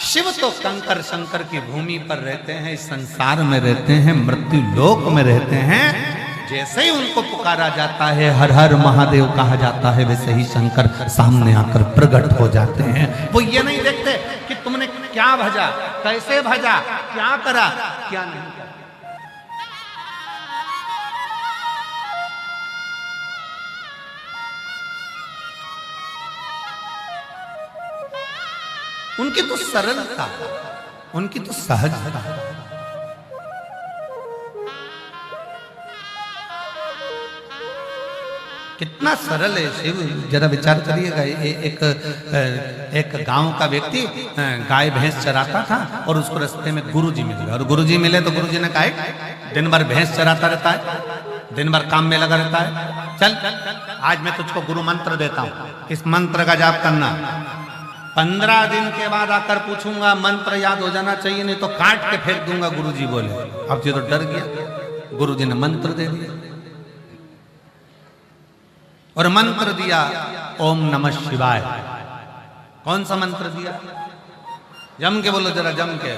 शिव तो कंकर शंकर की भूमि पर रहते हैं, इस संसार में रहते हैं, मृत्यु लोक में रहते हैं। जैसे ही उनको पुकारा जाता है, हर हर महादेव कहा जाता है, वैसे ही शंकर सामने आकर प्रकट हो जाते हैं। वो ये नहीं देखते कि तुमने क्या भजा, कैसे भजा, क्या करा, क्या नहीं करा। उनकी तो सरलता, उनकी तो सहजता। कितना सरल है शिव, जरा विचार करिएगा। एक गांव का व्यक्ति गाय भैंस चराता था और उसको रास्ते में गुरुजी मिल गए, और गुरुजी मिले तो गुरुजी ने कहा दिन भर भैंस चराता रहता है, दिन भर काम में लगा रहता है, चल आज मैं तुझको गुरु मंत्र देता हूँ, इस मंत्र का जाप करना। 15 दिन के बाद आकर पूछूंगा, मंत्र याद हो जाना चाहिए, नहीं तो काट के फेंक दूंगा, गुरुजी बोले। अब जी तो डर गया, गुरुजी ने मंत्र दे दिया, और मंत्र दिया ओम नमः शिवाय। कौन सा मंत्र दिया? जम के बोलो जरा, जम के,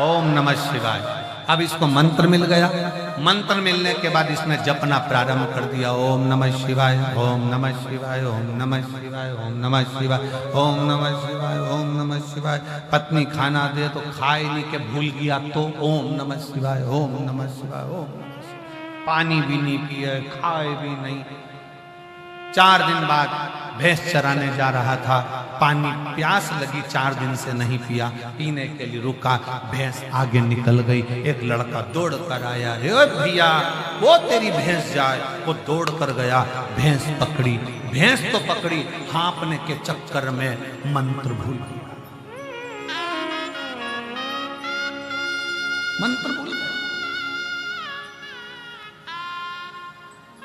ओम नमः शिवाय। अब इसको मंत्र मिल गया। मंत्र मिलने के बाद इसने जपना प्रारंभ कर दिया, ओम नमः शिवाय, ओम नमः शिवाय, ओम नमः शिवाय, ओम नमः शिवाय, ओम नमः शिवाय, ओम नमः शिवाय। पत्नी खाना दे तो खाए नहीं के भूल गया, तो ओम नमः शिवाय, ओम नमः शिवाय, ओम नमः शिवाय। पानी भी नहीं पिए, खाए भी नहीं। 4 दिन बाद भैंस चराने जा रहा था, पानी प्यास लगी, 4 दिन से नहीं पिया, पीने के लिए रुका, भैंस आगे निकल गई। एक लड़का दौड़ कर आया, हे भैया वो तेरी भैंस जाए। वो दौड़ कर गया, भैंस पकड़ी, भैंस तो पकड़ी, हाँपने के चक्कर में मंत्र भूल गया, मंत्र भूल गया।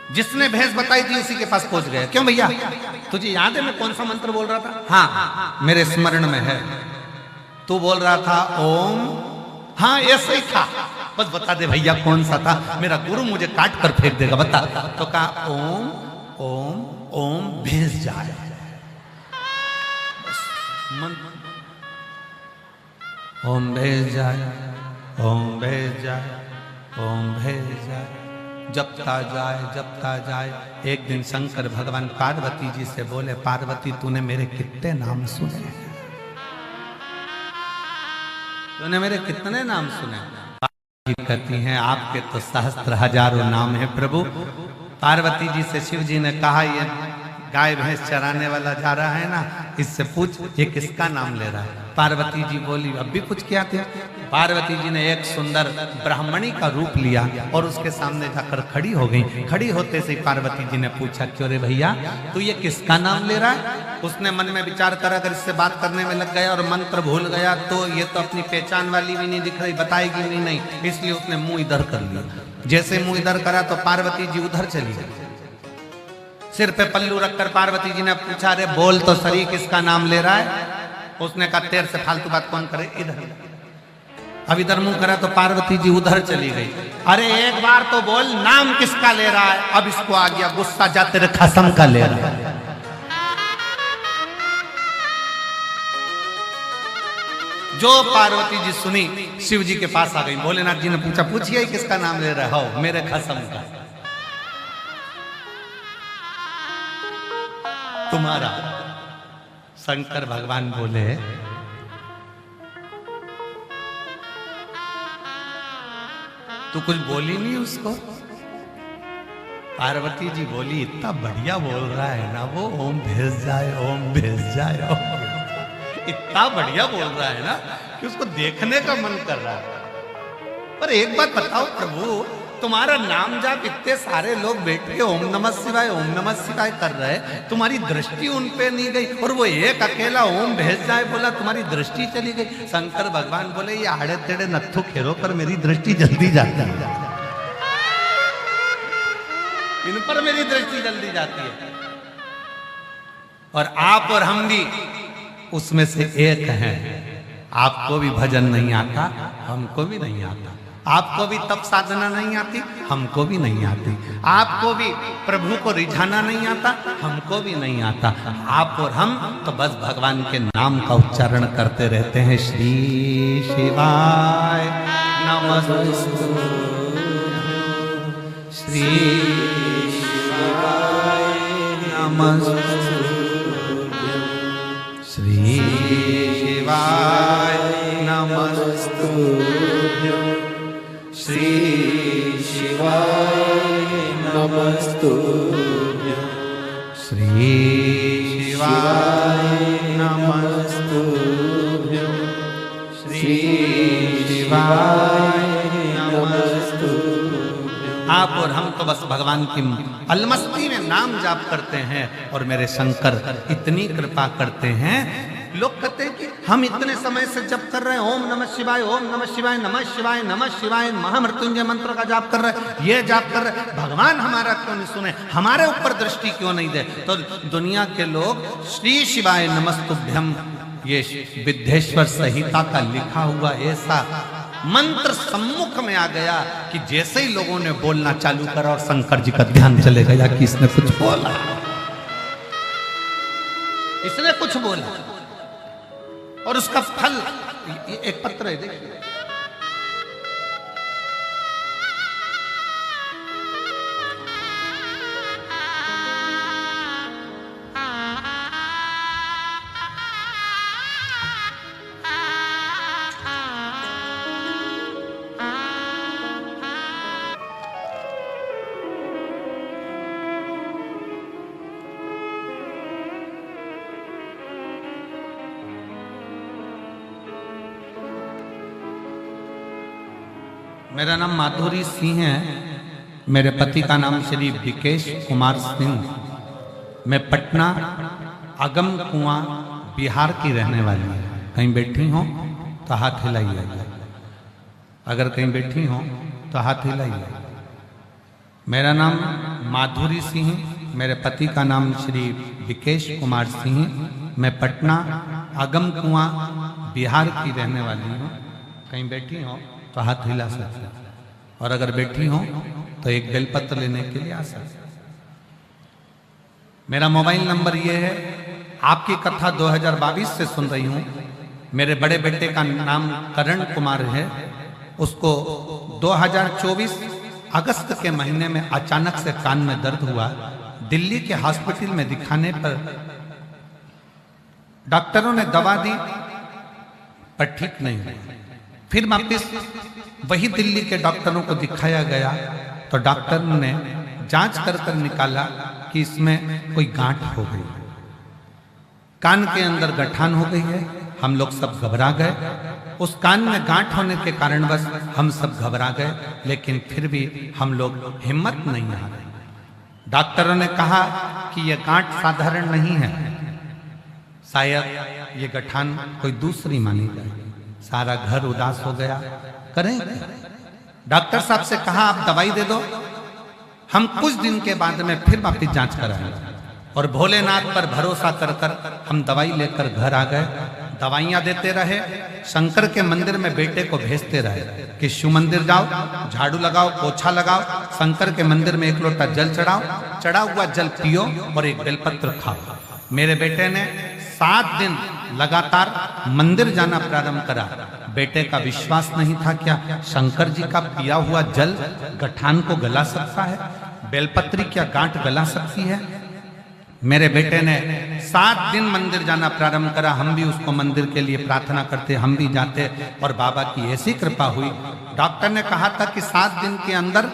जिसने भैंस बताई थी उसी के पास पहुंच गया। क्यों भैया, तुझे याद है मैं कौन सा मंत्र बोल रहा था? हाँ मेरे स्मरण में है। तू बोल रहा था ओम, हाँ ऐसे ही था, बस बता दे भैया कौन सा था, मेरा गुरु मुझे काट कर फेंक देगा, बता। तो कहा ओम ओम ओम भैंस जाए, ओम भैंस जाए, ओम भैंस जाए, ओम भैंस जाए। जपता जाए, जपता जाए। एक दिन शंकर भगवान पार्वती जी से बोले, पार्वती तूने मेरे कितने नाम सुने, तूने मेरे कितने नाम सुने? पार्वती कहती हैं आपके तो सहस्त्र हजारों नाम है प्रभु। पार्वती जी से शिव जी ने कहा, ये गाय भैंस चराने वाला जा रहा है ना, इससे पूछ ये किसका नाम ले रहा है। पार्वती जी बोली अब भी कुछ क्या थे। पार्वती जी ने एक सुंदर ब्राह्मणी का रूप लिया और उसके सामने जाकर खड़ी हो गई। खड़ी होते से पार्वती जी ने पूछा, क्यों रे भैया तू ये किसका नाम ले रहा है? उसने मन में विचार करा, अगर इससे बात करने में लग गया और मंत्र भूल गया तो ये तो अपनी पहचान वाली भी नहीं दिख रही, बताएगी भी नहीं, इसलिए उसने मुंह इधर कर लिया। जैसे मुंह इधर करा तो पार्वती जी उधर चली गई। सिर पे पल्लू रखकर पार्वती जी ने पूछा, अरे बोल तो सही किसका नाम ले रहा है? उसने कहा तेरे से फालतू बात कौन करे, इधर। अब इधर मुंह करा तो पार्वती जी उधर चली गई। अरे एक बार तो बोल नाम किसका ले रहा है? अब इसको आ गया गुस्सा, जा तेरे खसम का ले रहा है। जो पार्वती जी सुनी, शिव जी के पास आ गई। भोलेनाथ जी ने पूछा, पूछिए किसका नाम ले रहा हो? मेरे खसम का, तुम्हारा। शंकर भगवान बोले, तू कुछ बोली नहीं उसको? पार्वती जी बोली, इतना बढ़िया बोल रहा है ना वो, ओम भेज जाए, ओम भेज जाए, इतना बढ़िया बोल रहा है ना कि उसको देखने का मन कर रहा है। पर एक बात बताओ प्रभु, तुम्हारा नाम जाप इतने सारे लोग बैठ के ओम नमः शिवाय कर रहे, तुम्हारी दृष्टि उन पे नहीं गई, और वो एक अकेला ओम भेज जाए बोला तुम्हारी दृष्टि चली गई। शंकर भगवान बोले ये आड़े तेड़े नत्थु खेरो पर मेरी दृष्टि जल्दी जाती है, इन पर मेरी दृष्टि जल्दी जाती है। और आप और हम भी उसमें से एक हैं। आपको भी भजन नहीं आता, हमको भी नहीं आता। आपको भी तप साधना नहीं आती, हमको भी नहीं आती। आपको भी प्रभु को रिझाना नहीं आता, हमको भी नहीं आता। आप और हम तो बस भगवान के नाम का उच्चारण करते रहते हैं। श्री शिवाय नमस्तु, श्री शिवाय नमस्तु, श्री शिवाय नमस्तु, श्री शिवाय नमस्तु, श्री शिवाय नमस्तु, श्री शिवाय नमस्तु। आप और हम तो बस भगवान की अलमस्ती में नाम जाप करते हैं, और मेरे शंकर इतनी कृपा करते हैं। लोग कहते हैं कि हम इतने समय से जप कर रहे हैं, ओम नमः शिवाय, ओम नमः शिवाय, नमः शिवाय, नमः शिवाय, महामृत्युंजय मंत्र का जाप कर रहे हैं, ये जाप कर रहे हैं, भगवान हमारा क्यों नहीं सुने, हमारे ऊपर दृष्टि क्यों नहीं दे। तो दुनिया के लोग श्री शिवाय नमस्तुभ्यम, ये विद्येश्वर संहिता का लिखा हुआ ऐसा मंत्र सम्मुख में आ गया कि जैसे ही लोगों ने बोलना चालू करा और शंकर जी का ध्यान चले गया कि इसने कुछ बोला, इसने कुछ बोला, और उसका फल एक पत्र है, देखिए। मेरा नाम माधुरी सिंह है। मेरे पति का नाम श्री विकेश कुमार सिंह। मैं पटना अगम कुआं बिहार की रहने वाली हूँ। कहीं बैठी हो तो हाथ हिलाइए, अगर कहीं बैठी हो तो हाथ हिलाइए। मेरा नाम माधुरी सिंह, मेरे पति का नाम श्री विकेश कुमार सिंह। मैं पटना अगम कुआं बिहार की रहने वाली हूँ। कहीं बैठी हो तो हाथ हिला सकते हैं, और अगर बैठी हो तो एक बेलपत्र लेने के लिए आ सकते। मेरा मोबाइल नंबर ये है। आपकी कथा 2022 से सुन रही हूँ। मेरे बड़े बेटे का नाम करण कुमार है। उसको 2024 अगस्त के महीने में अचानक से कान में दर्द हुआ। दिल्ली के हॉस्पिटल में दिखाने पर डॉक्टरों ने दवा दी, पर ठीक नहीं हुआ। फिर वापिस वही दिल्ली के डॉक्टरों को दिखाया गया, तो डॉक्टर ने जांच कर कर निकाला कि इसमें कोई गांठ हो गई, कान के अंदर गठान हो गई है। हम लोग सब घबरा गए। उस कान में गांठ होने के कारणवश हम सब घबरा गए, लेकिन फिर भी हम लोग हिम्मत नहीं हारे। डॉक्टरों ने कहा कि यह गांठ साधारण नहीं है, शायद ये गठान कोई दूसरी मानी जाए। सारा घर उदास हो गया। करें? डॉक्टर साहब से कहा आप दवाई दे दो, हम कुछ दिन के बाद में फिर वापिस जांच कराएंगे। और भोलेनाथ पर भरोसा कर कर हम दवाई लेकर घर आ गए। दवाइयां देते रहे, शंकर के मंदिर में बेटे को भेजते रहे कि शिव मंदिर जाओ, झाड़ू लगाओ, पोछा लगाओ, शंकर के मंदिर में एक लोटा जल चढ़ाओ, चढ़ा हुआ जल पियो और एक बेलपत्र खाओ। मेरे बेटे ने 7 दिन लगातार मंदिर जाना प्रारंभ करा। बेटे का विश्वास नहीं था क्या शंकर जी का पिया हुआ जल गठान को गला सकता है, बेलपत्री क्या गांठ गला सकती है। मेरे बेटे ने 7 दिन मंदिर जाना प्रारंभ करा। हम भी उसको मंदिर के लिए प्रार्थना करते, हम भी जाते, और बाबा की ऐसी कृपा हुई डॉक्टर ने कहा था कि 7 दिन के अंदर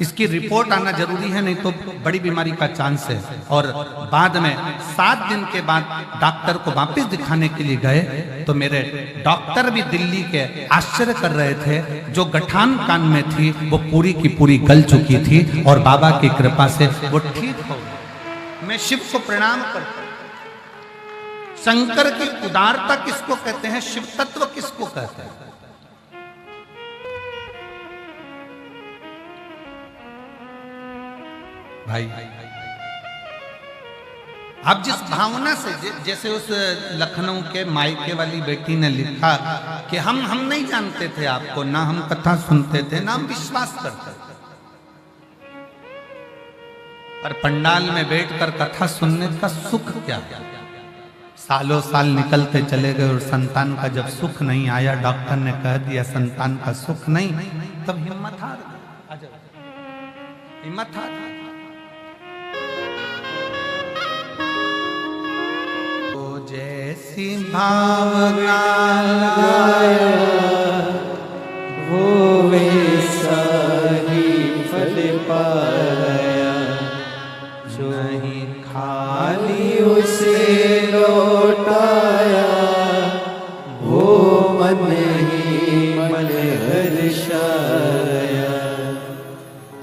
इसकी रिपोर्ट आना जरूरी है, नहीं तो बड़ी बीमारी का चांस है। और बाद में 7 दिन के बाद डॉक्टर को वापस दिखाने के लिए गए तो मेरे डॉक्टर भी दिल्ली के आश्चर्य कर रहे थे। जो गठान कान में थी वो पूरी की पूरी गल चुकी थी और बाबा की कृपा से वो ठीक हो गई। मैं शिव को प्रणाम करता हूं। शंकर की उदारता किसको कहते हैं, शिव तत्व किसको कहते हैं? भाई अब जिस भावना से जैसे उस लखनऊ के मायके वाली बेटी ने लिखा कि हम नहीं जानते थे आपको, ना हम कथा सुनते थे, ना हम विश्वास करते थे, पर पंडाल में बैठकर कथा सुनने का सुख क्या। सालों साल निकलते चले गए और संतान का जब सुख नहीं आया, डॉक्टर ने कह दिया संतान का सुख नहीं, तब हिम्मत हार गई, हिम्मत हार गई। जैसी भावना वो वैसा ही फल पाया, जो नहीं खाली उसे लौटाया, वो मन ही मन हर्षाया,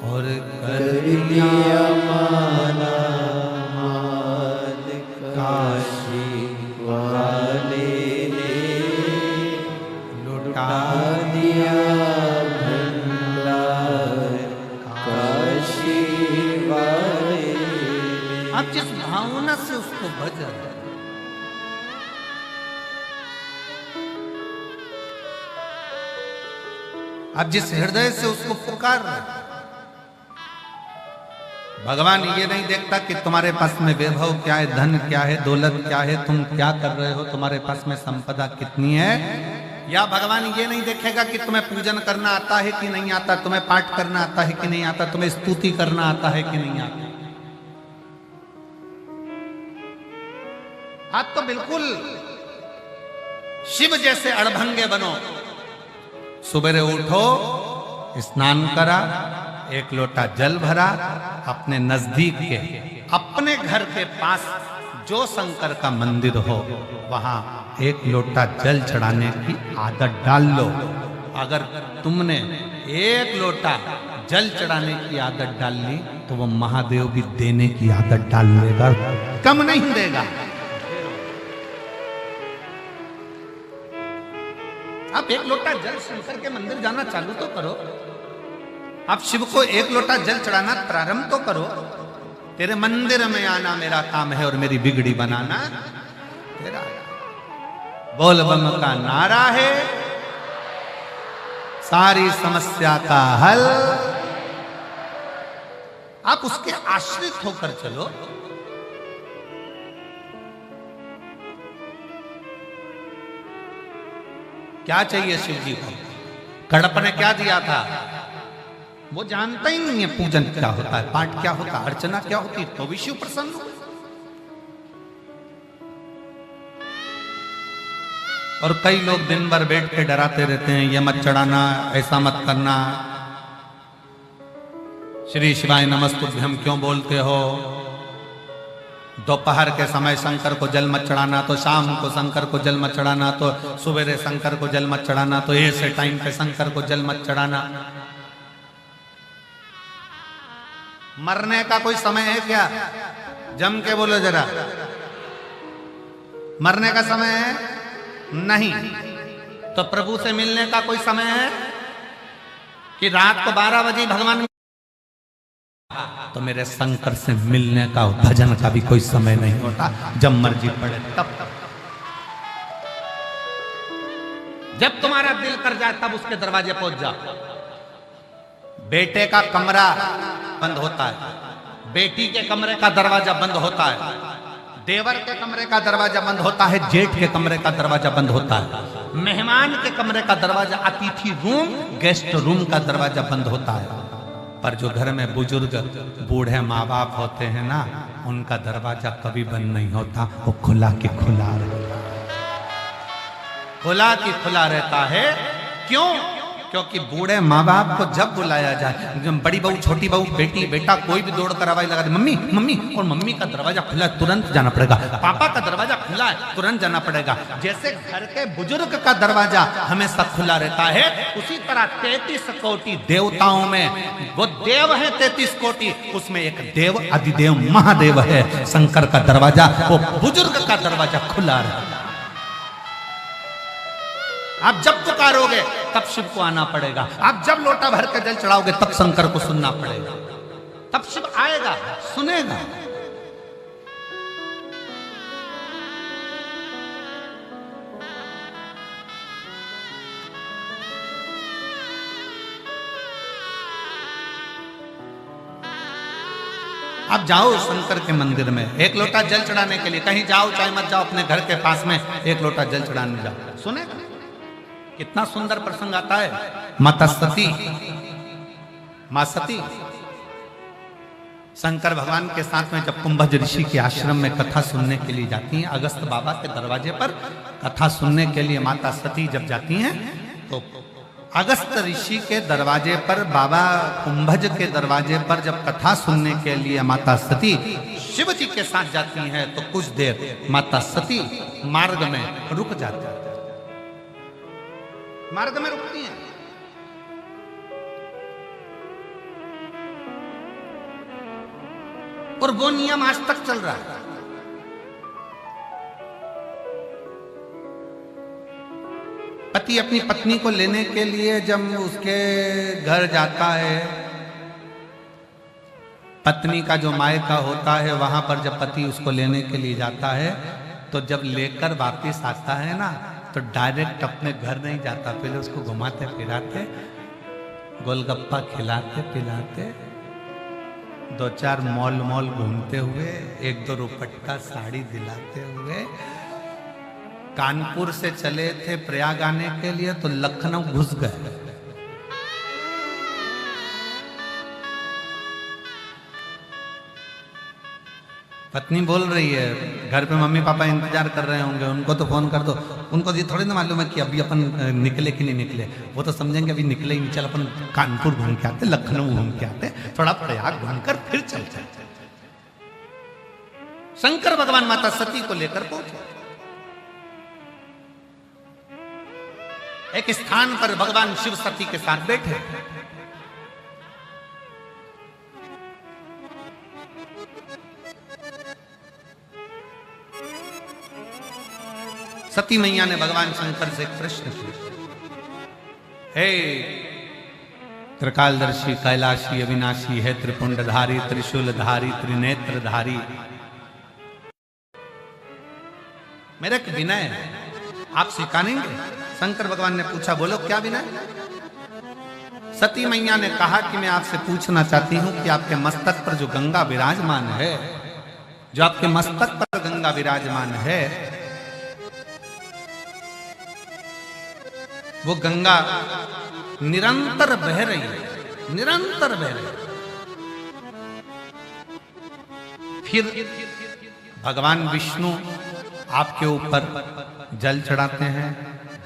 और कर लिया माना मान काशी वाले ने, लुटा दिया भंडार काशी वाले ने। अब जिस भावना से उसको भजन, अब जिस हृदय से उसको पुकार रहे, भगवान ये नहीं देखता कि तुम्हारे पास में वैभव क्या है, धन क्या है, दौलत क्या है, तुम क्या कर रहे हो, तुम्हारे पास में संपदा कितनी है। या भगवान ये नहीं देखेगा कि तुम्हें पूजन करना आता है कि नहीं आता, तुम्हें पाठ करना आता है कि नहीं आता, तुम्हें स्तुति करना आता है कि नहीं आता। आप तो बिल्कुल शिव जैसे अड़भंगे बनो। सुबह उठो, स्नान करा, एक लोटा जल भरा, अपने नजदीक के अपने घर के पास जो शंकर का मंदिर हो वहां एक लोटा जल चढ़ाने की आदत डाल लो। अगर तुमने एक लोटा जल चढ़ाने की आदत डाल ली तो वो महादेव भी देने की आदत डाल लेगा, कम नहीं देगा। आप एक लोटा जल शंकर के मंदिर जाना चालू तो करो। आप शिव को एक लोटा जल चढ़ाना प्रारंभ तो करो। तेरे मंदिर में आना मेरा काम है और मेरी बिगड़ी बनाना तेरा। बोल बम का नारा है सारी समस्या का हल। आप उसके आश्रित होकर चलो। क्या चाहिए शिव जी को? कड़प ने क्या दिया था? वो जानता ही नहीं है पूजन क्या होता है, पाठ क्या होता है, अर्चना क्या होती है, तो भी शिव प्रसन्न हो। और कई लोग दिन भर बैठ के डराते रहते हैं, ये मत चढ़ाना, ऐसा मत करना, श्री शिवाय नमस्तुभ्यम क्यों बोलते हो, दोपहर के समय शंकर को जल मत चढ़ाना, तो शाम को शंकर को जल मत चढ़ाना, तो सवेरे शंकर को जल मत चढ़ाना, तो ऐसे टाइम पे शंकर को जल मत चढ़ाना। मरने का कोई समय है क्या? जम के बोलो जरा, मरने का समय है? नहीं। तो प्रभु से मिलने का कोई समय है कि रात को 12 बजे भगवान? तो मेरे शंकर से मिलने का, भजन का भी कोई समय नहीं होता, जब मर्जी पड़े तब। जब तुम्हारा दिल कर जाए तब उसके दरवाजे पहुंच जाओ। बेटे का कमरा बंद होता है, बेटी के कमरे का दरवाजा बंद होता है, देवर के कमरे का दरवाजा बंद होता है, जेठ के कमरे का दरवाजा बंद होता है, मेहमान के कमरे का दरवाजा, अतिथि रूम, गेस्ट रूम का दरवाजा बंद होता है। पर जो घर में बुजुर्ग बूढ़े माँ बाप होते हैं ना, उनका दरवाजा कभी बंद नहीं होता, वो खुला की खुला रहता है। खुला की खुला रहता है। क्यों? क्योंकि बूढ़े माँ बाप को जब बुलाया जाए, जब बड़ी बहू, छोटी बहू, बेटी, बेटा कोई भी दौड़ कर आवाज लगा दे मम्मी मम्मी, और मम्मी का दरवाजा खुला है तुरंत जाना पड़ेगा, पापा का दरवाजा खुला है तुरंत जाना पड़ेगा। जैसे घर के बुजुर्ग का दरवाजा हमेशा खुला रहता है, उसी तरह 33 कोटि देवताओं में वो देव है 33 कोटि, उसमें एक देव अधिदेव महादेव है शंकर का दरवाजा, वो बुजुर्ग का दरवाजा खुला रहता है। आप जब पुकारोगे तब शिव को आना पड़ेगा, आप जब लोटा भर के जल चढ़ाओगे तब शंकर को सुनना पड़ेगा, तब शिव आएगा सुनेगा। आप जाओ शंकर के मंदिर में एक लोटा जल चढ़ाने के लिए, कहीं जाओ चाहे मत जाओ, अपने घर के पास में एक लोटा जल चढ़ाने जाओ, सुनेगा। कितना सुंदर प्रसंग आता है। माता सती, मां सती शंकर भगवान के साथ में जब कुंभज ऋषि के आश्रम में कथा सुनने के लिए जाती हैं, अगस्त बाबा के दरवाजे पर कथा सुनने के लिए माता सती जब जाती हैं, तो अगस्त ऋषि के दरवाजे पर, बाबा कुंभज के दरवाजे पर जब कथा सुनने के लिए माता सती शिव जी के साथ जाती हैं, तो कुछ देर माता सती मार्ग में रुक जाती है, मार्ग में रुकती हैं। और वो नियम आज तक चल रहा है। पति अपनी पत्नी को लेने के लिए जब उसके घर जाता है, पत्नी का जो मायका होता है वहां पर जब पति उसको लेने के लिए जाता है, तो जब लेकर वापस आता है ना, तो डायरेक्ट अपने घर नहीं जाता, पहले उसको घुमाते फिराते, गोलगप्पा खिलाते पिलाते, 2-4 मॉल घूमते हुए, 1-2 रुपट्टा साड़ी दिलाते हुए, कानपुर से चले थे प्रयाग आने के लिए तो लखनऊ घुस गए। पत्नी बोल रही है घर पे मम्मी पापा इंतजार कर रहे होंगे, उनको तो फोन कर दो। उनको ये थोड़ी ना मालूम है कि अभी अपन निकले कि नहीं निकले, वो तो समझेंगे अभी निकले ही नहीं, चल अपन कानपुर घूम के आते, लखनऊ घूम के आते, थोड़ा प्रयाग घूमकर फिर चलते। शंकर भगवान माता सती को लेकर पहुंचे एक स्थान पर, भगवान शिव सती के साथ बैठे। सती मैया ने भगवान शंकर से एक प्रश्न किया, हे त्रिकालदर्शी कैलाशी अविनाशी है त्रिपुंडधारी त्रिशूलधारी त्रिनेत्रधारी, मेरा एक विनय है, आप स्वीकारेंगे? शंकर भगवान ने पूछा, बोलो क्या विनय? सती मैया ने कहा कि मैं आपसे पूछना चाहती हूं कि आपके मस्तक पर जो गंगा विराजमान है, जो आपके मस्तक पर गंगा विराजमान है, वो गंगा निरंतर बह रही है, निरंतर बह रही है। फिर भगवान विष्णु आपके ऊपर जल चढ़ाते हैं,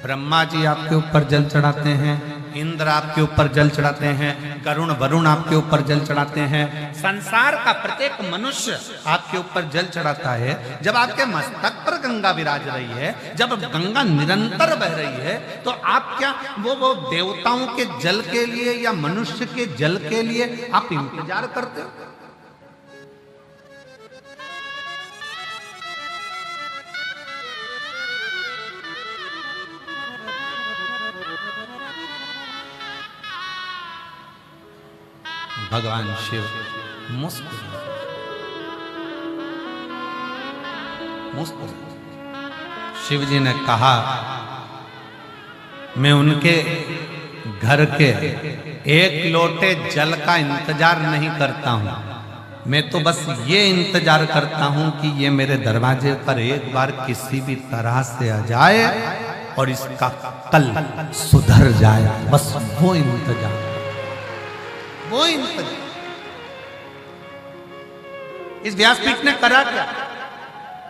ब्रह्मा जी आपके ऊपर जल चढ़ाते हैं, इंद्र आपके ऊपर जल चढ़ाते हैं, गरुण वरुण आपके ऊपर जल चढ़ाते हैं, संसार का प्रत्येक मनुष्य आपके ऊपर जल चढ़ाता है। जब आपके मस्तक पर गंगा विराज रही है, जब गंगा निरंतर बह रही है, तो आप क्या वो देवताओं के जल के लिए या मनुष्य के जल के लिए आप इंतजार करते हो? भगवान शिव मुस्कुरा, शिव जी ने कहा, मैं उनके घर के एक लोटे जल का इंतजार नहीं करता हूं, मैं तो बस ये इंतजार करता हूं कि ये मेरे दरवाजे पर एक बार किसी भी तरह से आ जाए और इसका कल सुधर जाए, बस वो इंतजार, वो इंतजार। इस व्यासपीठ ने करा क्या?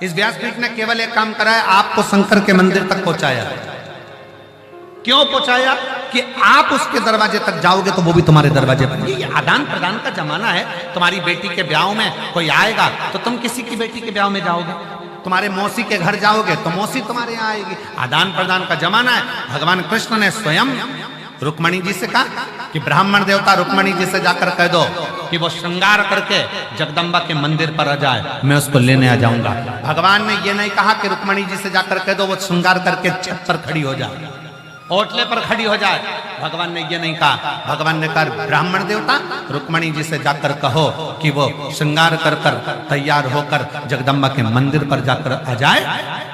इस व्यासपीठ ने केवल एक काम करा है, आपको शंकर के मंदिर तक पहुंचाया। क्यों पहुंचाया? कि आप उसके दरवाजे तक जाओगे तो वो भी तुम्हारे दरवाजे पर। ये आदान प्रदान का जमाना है। तुम्हारी बेटी के ब्याह में कोई आएगा तो तुम किसी की बेटी के ब्याह में जाओगे, तुम्हारे मौसी के घर जाओगे तो मौसी तुम्हारे यहाँ आएगी। आदान प्रदान का जमाना है। भगवान कृष्ण ने स्वयं रुक्मणी जी से कहा कि ब्राह्मण देवता रुक्मणी जी से जाकर कह दो कि वो श्रृंगार करके जगदम्बा के मंदिर पर आ जाए, मैं उसको लेने आ जाऊंगा। भगवान ने ये नहीं कहा कि रुक्मणी जी से जाकर कह दो वो श्रृंगार करके छत पर खड़ी हो जाए, ओटले पर खड़ी हो जाए। भगवान ने ये नहीं कहा। भगवान ने कहा ब्राह्मण देवता रुक्मणी जी से जाकर कहो कि वो श्रृंगार कर कर तैयार होकर जगदम्बा के मंदिर पर जाकर आ जाए,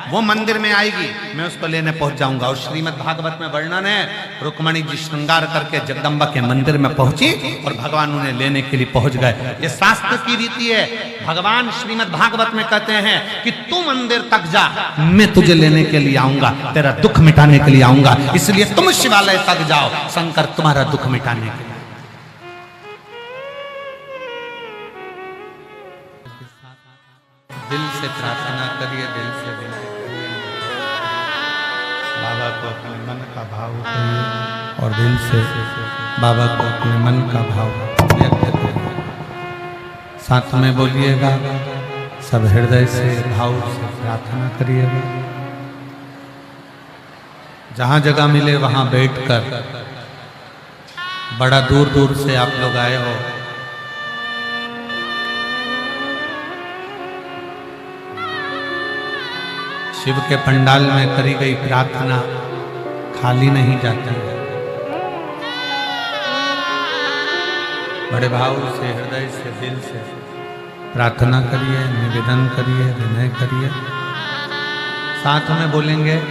वो मंदिर में आएगी, मैं उसको लेने पहुंच जाऊंगा। और श्रीमद् भागवत में वर्णन है, रुक्मणी जी श्रृंगार करके जगदम्बा के मंदिर में पहुंची और भगवान उन्हें लेने के लिए पहुंच गए। ये शास्त्र की रीति है। भगवान श्रीमद् भागवत में कहते हैं कि तू मंदिर तक जा, मैं तुझे लेने के लिए आऊंगा, तेरा दुख मिटाने के लिए आऊंगा, इसलिए तुम शिवालय तक जाओ, शंकर तुम्हारा दुख मिटाने के लिए। दिल से प्रार्थना करिए, दिल से विनय करिए, बाबा को अपने मन का भाव करिए और दिल से बाबा को अपने मन का भाव व्यक्त करिए। साथ में बोलिएगा, सब हृदय से भाव से प्रार्थना करिएगा। जहाँ जगह मिले वहाँ बैठकर, बड़ा दूर दूर से आप लोग आए हो, शिव के पंडाल में करी गई प्रार्थना खाली नहीं जाती है। बड़े भाव से, हृदय से, दिल से प्रार्थना करिए, निवेदन करिए, विनय करिए। साथ में बोलेंगे,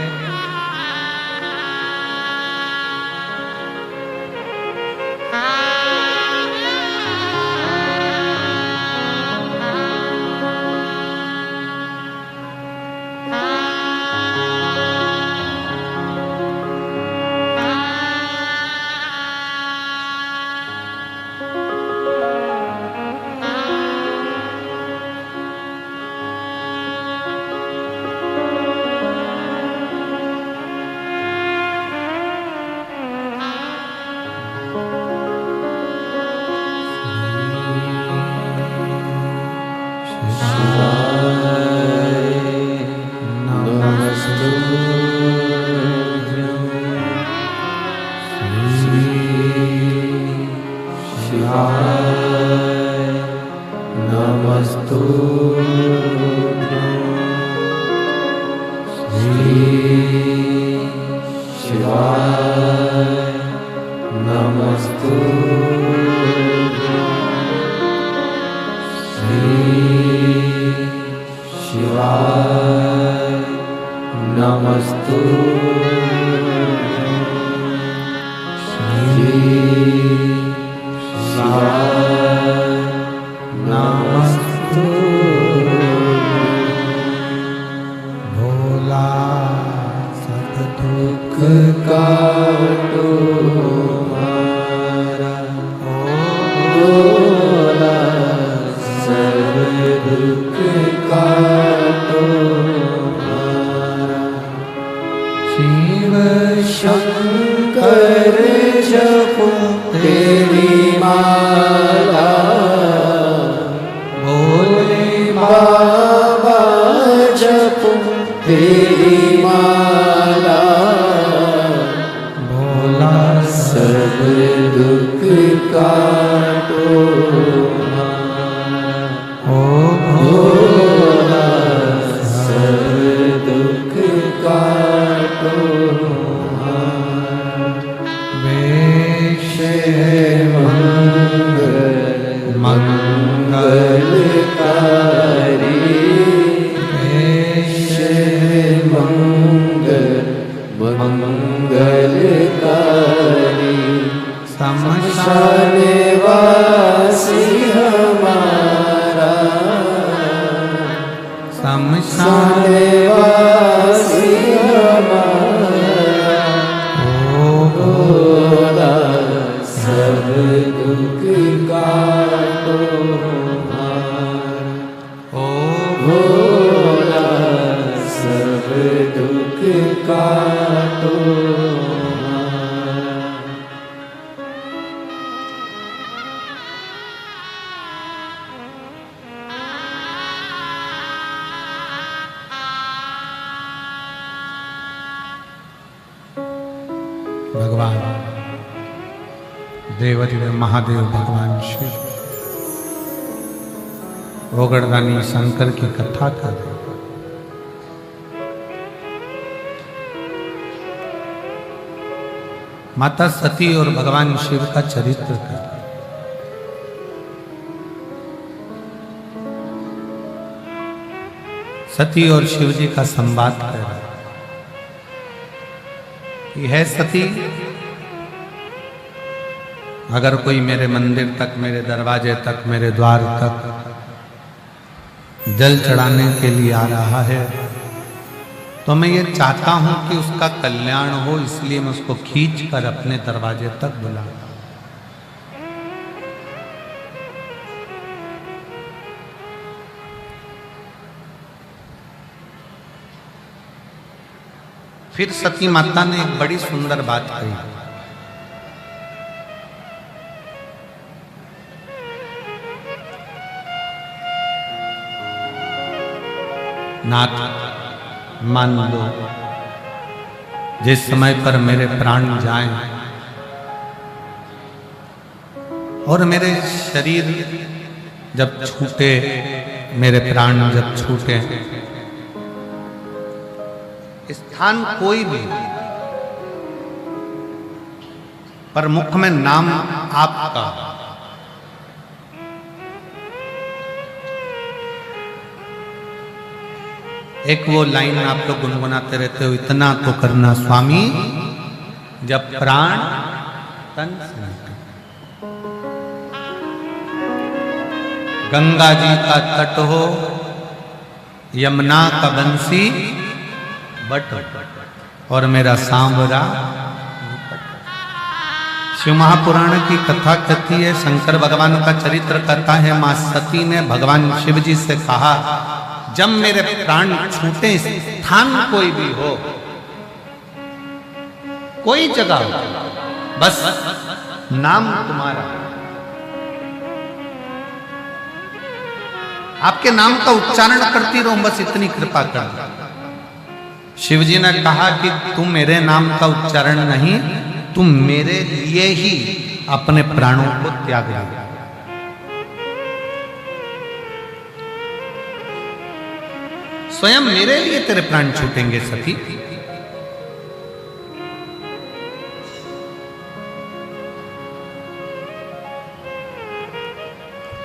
दुख काटो भगवान देवाधिदेव महादेव भगवान शिव ओगड़दानी शंकर की कथा कर रहे। माता सती और भगवान शिव का चरित्र कर रहे। सती और शिव जी का संवाद कर रहे कि है सती, अगर कोई मेरे मंदिर तक, मेरे दरवाजे तक, मेरे द्वार तक जल चढ़ाने के लिए आ रहा है तो मैं ये चाहता हूं कि उसका कल्याण हो, इसलिए मैं उसको खींच कर अपने दरवाजे तक बुलाऊं। फिर सती माता ने एक बड़ी सुंदर बात कही। नाथ, मान लो जिस समय पर मेरे प्राण जाएं और मेरे शरीर जब छूटे, मेरे प्राण जब छूटे, स्थान कोई भी, पर मुख में नाम आपका, एक वो लाइन आप लोग गुनगुनाते रहते हो, इतना तो करना स्वामी जब प्राण तन से निकले। गंगा जी का तट हो, यमुना का बंसी बट और मेरा सांवरा। शिव महापुराण की कथा कहती है, शंकर भगवान का चरित्र कहता है, मां सती ने भगवान शिव जी से कहा, जब मेरे प्राण छूटे, स्थान कोई भी हो, कोई जगह हो, बस नाम तुम्हारा, आपके नाम का उच्चारण करती रहूं, बस इतनी कृपा कर। शिव जी ने कहा कि तुम मेरे नाम का उच्चारण नहीं, तुम मेरे लिए ही अपने प्राणों को त्याग दो। स्वयं मेरे लिए तेरे प्राण छूटेंगे सती।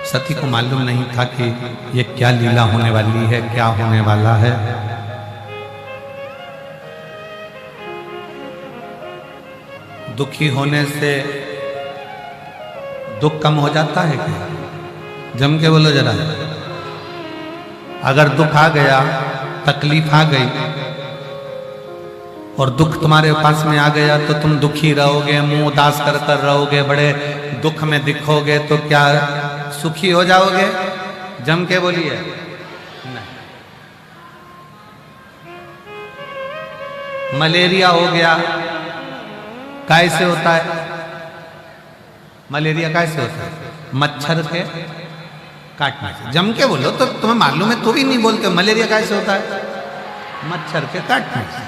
सती को मालूम नहीं था कि ये क्या लीला होने वाली है, क्या होने वाला है। दुखी होने से दुख कम हो जाता है क्या? जम के बोलो जरा। अगर दुख आ गया, तकलीफ आ गई और दुख तुम्हारे पास में आ गया तो तुम दुखी रहोगे, मुंह उदास कर कर रहोगे, बड़े दुख में दिखोगे, तो क्या सुखी हो जाओगे? जम के बोलिए नहीं। मलेरिया हो गया, कैसे होता है? मलेरिया कैसे होता है? मच्छर के काटने से। जम के बोलो तो तुम्हें मालूम है, तो भी नहीं बोलते। मलेरिया कैसे होता है? मच्छर के काटने से।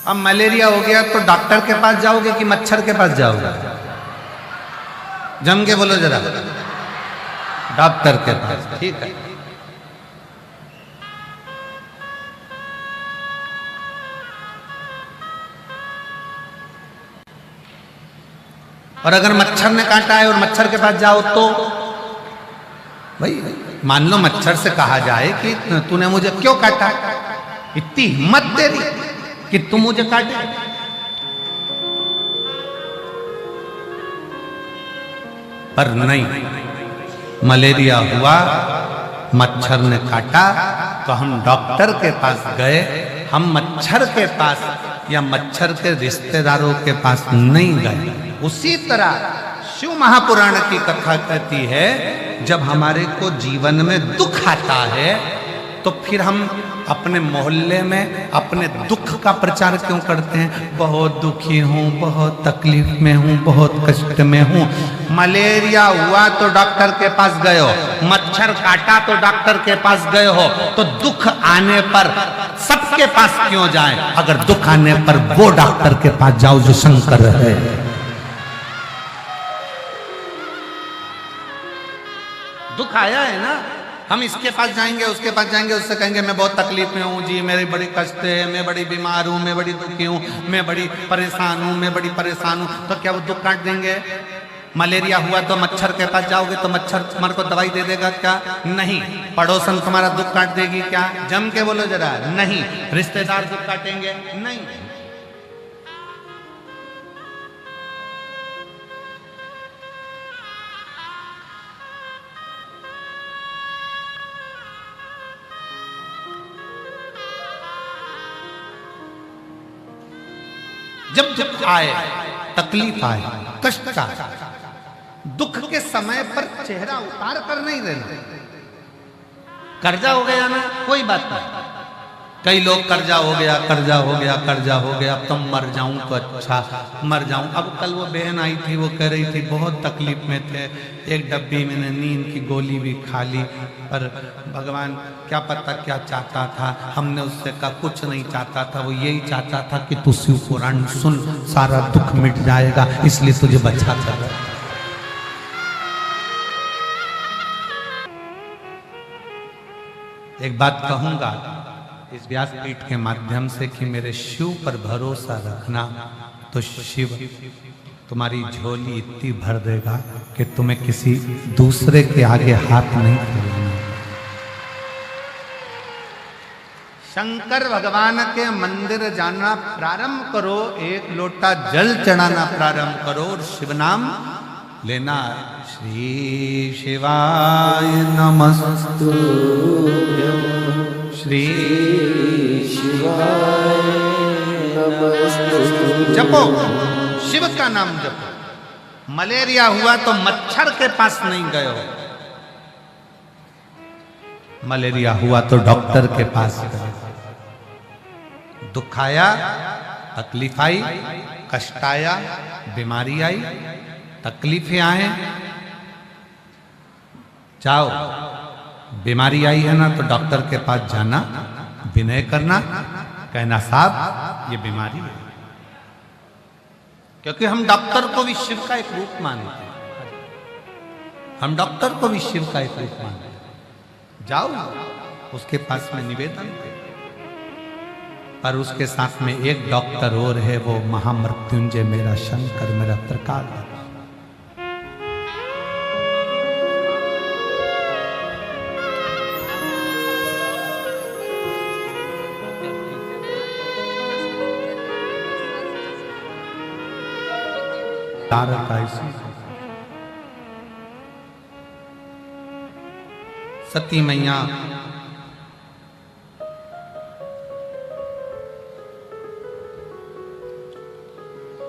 अब मलेरिया हो गया तो डॉक्टर के पास जाओगे कि मच्छर के पास जाओगे? जम के बोलो जरा। डॉक्टर के पास, ठीक है। और अगर मच्छर ने काटा है और मच्छर के पास जाओ तो भाई, मान लो मच्छर से कहा जाए कि तूने मुझे क्यों काटा, इतनी हिम्मत तेरी कि तुम मुझे काटे। पर नहीं, मलेरिया हुआ, मच्छर ने काटा तो हम डॉक्टर के पास गए, हम मच्छर के पास या मच्छर के रिश्तेदारों के पास नहीं गए। उसी तरह शिव महापुराण की कथा कहती है, जब हमारे को जीवन में दुख आता है तो फिर हम अपने मोहल्ले में अपने दुख का प्रचार क्यों करते हैं? बहुत दुखी हूँ, बहुत तकलीफ में हूँ, बहुत कष्ट में हूँ। मलेरिया हुआ तो डॉक्टर के पास गए हो, मच्छर काटा तो डॉक्टर के पास गए हो, तो दुख आने पर सबके पास क्यों जाएं? अगर दुख आने पर वो डॉक्टर के पास जाओ जो शंकर है। दुख आया है ना, हम इसके पास जाएंगे, उसके पास जाएंगे, उससे कहेंगे मैं बहुत तकलीफ में हूँ जी, मेरी बड़ी कष्ट है, मैं बड़ी बीमार हूँ, मैं बड़ी दुखी हूँ, मैं बड़ी परेशान हूँ, मैं बड़ी परेशान हूँ। तो क्या वो दुख काट देंगे? मलेरिया हुआ तो मच्छर के पास जाओगे तो मच्छर तुम्हारे को दवाई दे देगा क्या? नहीं। पड़ोसन तुम्हारा दुख काट देगी क्या? जम के बोलो जरा। नहीं। रिश्तेदार दुख काटेंगे? नहीं। जब दुख आए, तकलीफ आए, कष्ट आए, दुख के समय पर चेहरा उतार कर नहीं रहना। कर्जा हो गया ना, कोई बात नहीं। कई लोग कर्जा हो गया, कर्जा हो गया, कर्जा हो गया, अब तो मर जाऊं तो अच्छा, मर जाऊं। अब कल वो बहन आई थी, वो कह रही थी बहुत तकलीफ में थे, एक डब्बी मैंने नींद की गोली भी खा ली, पर भगवान क्या पता क्या चाहता था। हमने उससे कहा कुछ नहीं चाहता था, वो यही चाहता था कि तू शिव पुराण सुन, सारा दुख मिट जाएगा, इसलिए तुझे बचा था। एक बात कहूंगा इस व्यासपीठ के माध्यम से कि मेरे शिव पर भरोसा रखना, तो शिव तुम्हारी झोली इतनी भर देगा कि तुम्हें किसी दूसरे के आगे हाथ नहीं फैलाना। शंकर भगवान के मंदिर जाना प्रारंभ करो, एक लोटा जल चढ़ाना प्रारंभ करो और शिव नाम लेना। श्री शिवाय नमस्तु, श्री शिवाय नमस्तु। जपो, शिव का नाम जपो। मलेरिया हुआ तो मच्छर के पास नहीं गए हो, मलेरिया हुआ तो डॉक्टर के पास गए। दुख आया, तकलीफ आई, कष्ट आया, बीमारी आई, तकलीफें आए, जाओ। बीमारी आई है ना तो डॉक्टर के पास जाना, विनय करना, कहना साहब ये बीमारी है, क्योंकि हम डॉक्टर को भी शिव का एक रूप मानते हैं। हम डॉक्टर को भी शिव का एक रूप मानते हैं। जाओ उसके पास में निवेदन, पर उसके साथ में एक डॉक्टर और है, वो महामृत्युंजय मेरा शंकर, मेरा त्रिकाल। सती मैया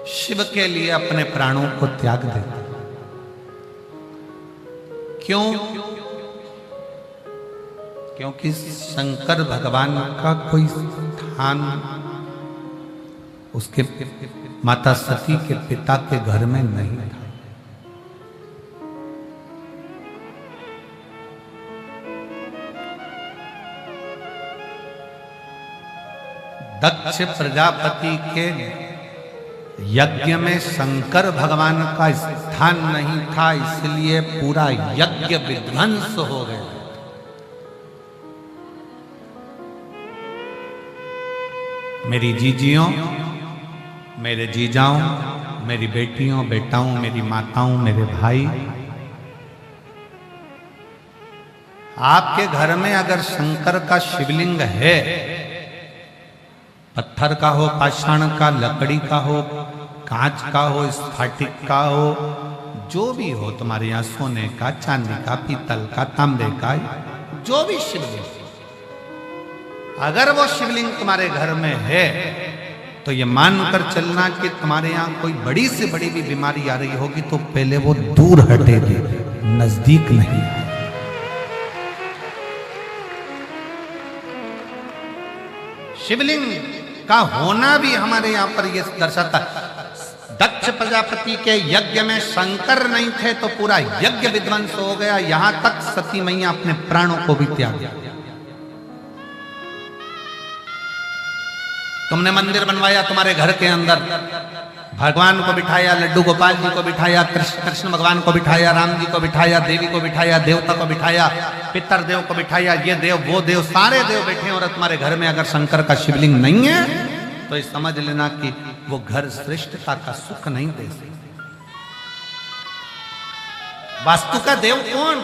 शिव के लिए अपने प्राणों को त्याग देती। क्यों? क्योंकि शंकर भगवान का कोई स्थान उसके माता सती के पिता के घर में नहीं था। दक्ष प्रजापति के यज्ञ में शंकर भगवान का स्थान नहीं था, इसलिए पूरा यज्ञ विध्वंस हो गया। मेरी जीजियों, मेरे जीजाओं, मेरी बेटियों, बेटाओं, मेरी माताओं, मेरे भाई, आपके घर में अगर शंकर का शिवलिंग है, पत्थर का हो, पाषाण का, लकड़ी का हो, कांच का हो, स्फटिक का हो, जो भी हो, तुम्हारे यहाँ सोने का, चांदी का, पीतल का, तांबे का, जो भी शिवलिंग, अगर वो शिवलिंग तुम्हारे घर में है तो ये मानकर चलना कि तुम्हारे यहाँ कोई बड़ी से बड़ी भी बीमारी आ रही होगी तो पहले वो दूर हटेगी, नजदीक नहीं। शिवलिंग का होना भी हमारे यहाँ पर ये दर्शाता है। दक्ष प्रजापति के यज्ञ में शंकर नहीं थे तो पूरा यज्ञ विध्वंस हो गया, यहां तक सती मैया अपने प्राणों को भी त्याग दिया। तुमने मंदिर बनवाया तुम्हारे घर के अंदर, भगवान को बिठाया, लड्डू गोपाल जी को बिठाया, कृष्ण भगवान को बिठाया, राम जी को बिठाया, देवी को बिठाया, देवता को बिठाया, पितर देव को बिठाया, ये देव वो देव सारे देव बैठे हैं, और तुम्हारे घर में अगर शंकर का शिवलिंग नहीं है तो ये समझ लेना कि वो घर श्रेष्ठता का सुख नहीं दे सकते। वास्तु का देव कौन?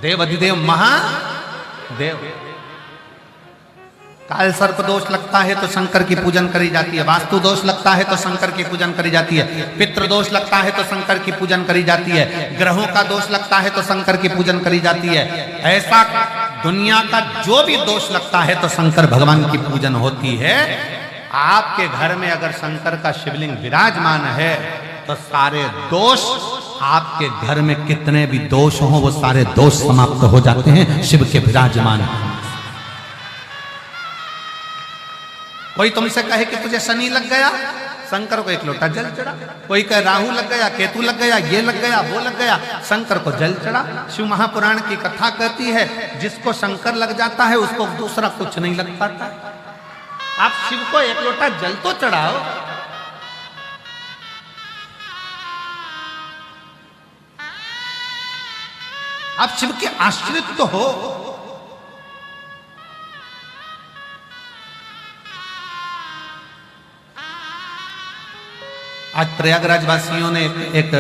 देव अधिदेव महादेव। काल सर्प दोष लगता है तो शंकर की पूजन करी जाती है, वास्तु दोष लगता है तो शंकर की पूजन करी जाती है, पितृ दोष लगता है तो शंकर की पूजन करी जाती है, ग्रहों का दोष लगता है तो शंकर की पूजन करी जाती है। ऐसा दुनिया का जो भी दोष लगता है तो शंकर भगवान की पूजन होती है। आपके घर में अगर शंकर का शिवलिंग विराजमान है तो सारे दोष, आपके घर में कितने भी दोष हो वो सारे दोष समाप्त हो जाते हैं शिव के विराजमान। कोई तुमसे कहे कि तुझे शनि लग गया, शंकर को एक लोटा जल चढ़ा। कोई कहे राहु लग गया, केतु लग गया, ये लग गया, वो लग गया, शंकर को जल चढ़ा। शिव महापुराण की कथा कहती है जिसको शंकर लग जाता है उसको दूसरा कुछ नहीं लग पाता। आप शिव को एक लोटा जल तो चढ़ाओ। आप शिव के आश्रित तो हो। आज प्रयागराज वासियों ने एक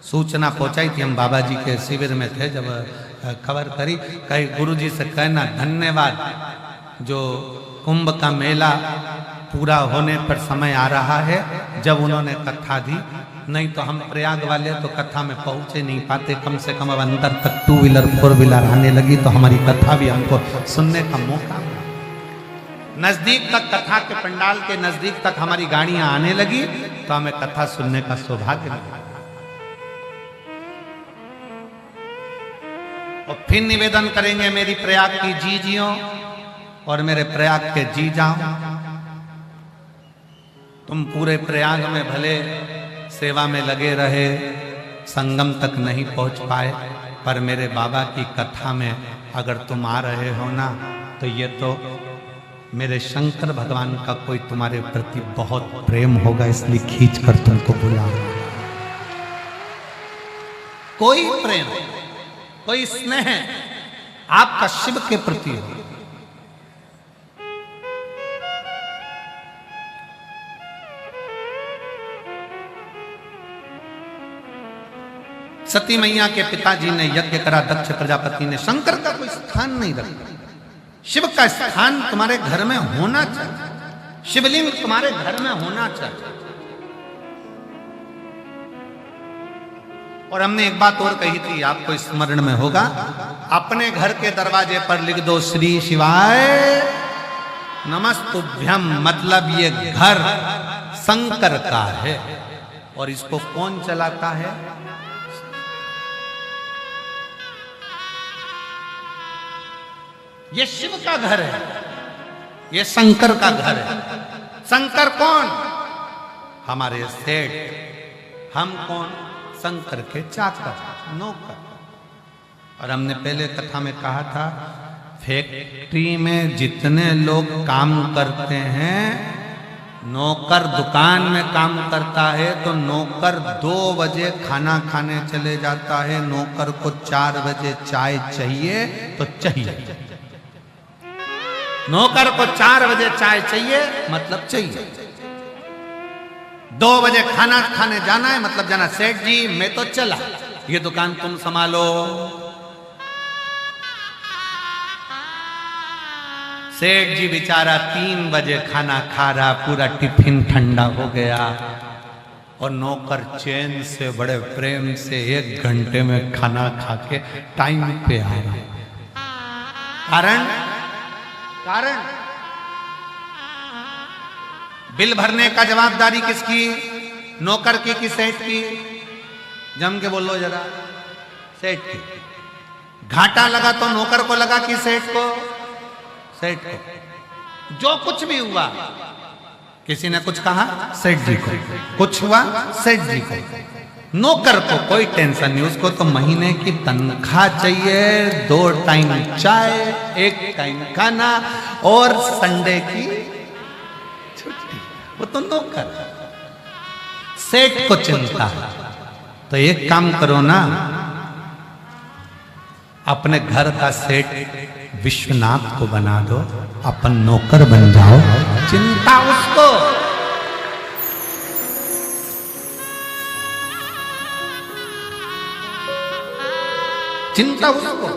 सूचना पहुंचाई थी। हम बाबा जी के शिविर में थे, जब खबर करी, कहीं गुरु जी से कहना धन्यवाद, जो कुंभ का मेला पूरा होने पर समय आ रहा है, जब उन्होंने कथा दी, नहीं तो हम प्रयाग वाले तो कथा में पहुंचे नहीं पाते। कम से कम अब अंदर तक 2 व्हीलर 4 व्हीलर आने लगी तो हमारी कथा भी हमको सुनने का मौका, नजदीक तक कथा के पंडाल के नजदीक तक हमारी गाड़ियां आने लगी तो हमें कथा सुनने का सौभाग्य मिला। और फिर निवेदन करेंगे मेरी प्रयाग की जीजियों और मेरे प्रयाग के जी जाओ। तुम पूरे प्रयाग में भले सेवा में लगे रहे, संगम तक नहीं पहुंच पाए, पर मेरे बाबा की कथा में अगर तुम आ रहे हो ना, तो ये तो मेरे शंकर भगवान का कोई तुम्हारे प्रति बहुत प्रेम होगा, इसलिए खींच कर तुमको बुला रहा। कोई प्रेम, कोई स्नेह आपका शिव के प्रति हो। सती मैया के पिताजी ने यज्ञ करा, दक्ष प्रजापति ने, शंकर का कोई स्थान नहीं रखा। शिव का स्थान तुम्हारे घर में होना चाहिए, शिवलिंग तुम्हारे घर में होना चाहिए। और हमने एक बात और कही थी, आपको स्मरण में होगा, अपने घर के दरवाजे पर लिख दो श्री शिवाय नमस्तुभ्यम, मतलब ये घर शंकर का है। और इसको कौन चलाता है? ये शिव का घर है, ये शंकर का घर है। शंकर कौन? हमारे सेठ। हम कौन? शंकर के चाकर, नौकर। और हमने पहले कथा में कहा था, फैक्ट्री में जितने लोग काम करते हैं, नौकर दुकान में काम करता है तो नौकर 2 बजे खाना खाने चले जाता है, नौकर को 4 बजे चाय चाहिए तो चाहिए। नौकर को 4 बजे चाय चाहिए, मतलब चाहिए। 2 बजे खाना खाने जाना है, मतलब जाना। सेठ जी मैं तो चला, ये दुकान तुम संभालो। सेठ जी बेचारा 3 बजे खाना खा रहा, पूरा टिफिन ठंडा हो गया, और नौकर चैन से बड़े प्रेम से 1 घंटे में खाना खा के टाइम पे आ रहा। कारण बिल भरने का जवाबदारी किसकी? नौकर की कि सेठ की? जम के बोलो जरा। सेठ की। घाटा लगा तो नौकर को लगा कि सेठ को? सेठ को। जो कुछ भी हुआ, किसी ने कुछ कहा सेठ जी को, कुछ हुआ सेठ जी को। नौकर को कोई टेंशन नहीं, उसको तो महीने की तनख्वाह चाहिए, 2 टाइम चाय, 1 टाइम खाना और संडे की छुट्टी। वो तो नौकर। सेठ को चिंता है तो एक काम करो ना, अपने घर का सेठ विश्वनाथ को बना दो, अपन नौकर बन जाओ, चिंता उसको। चिंता उसको।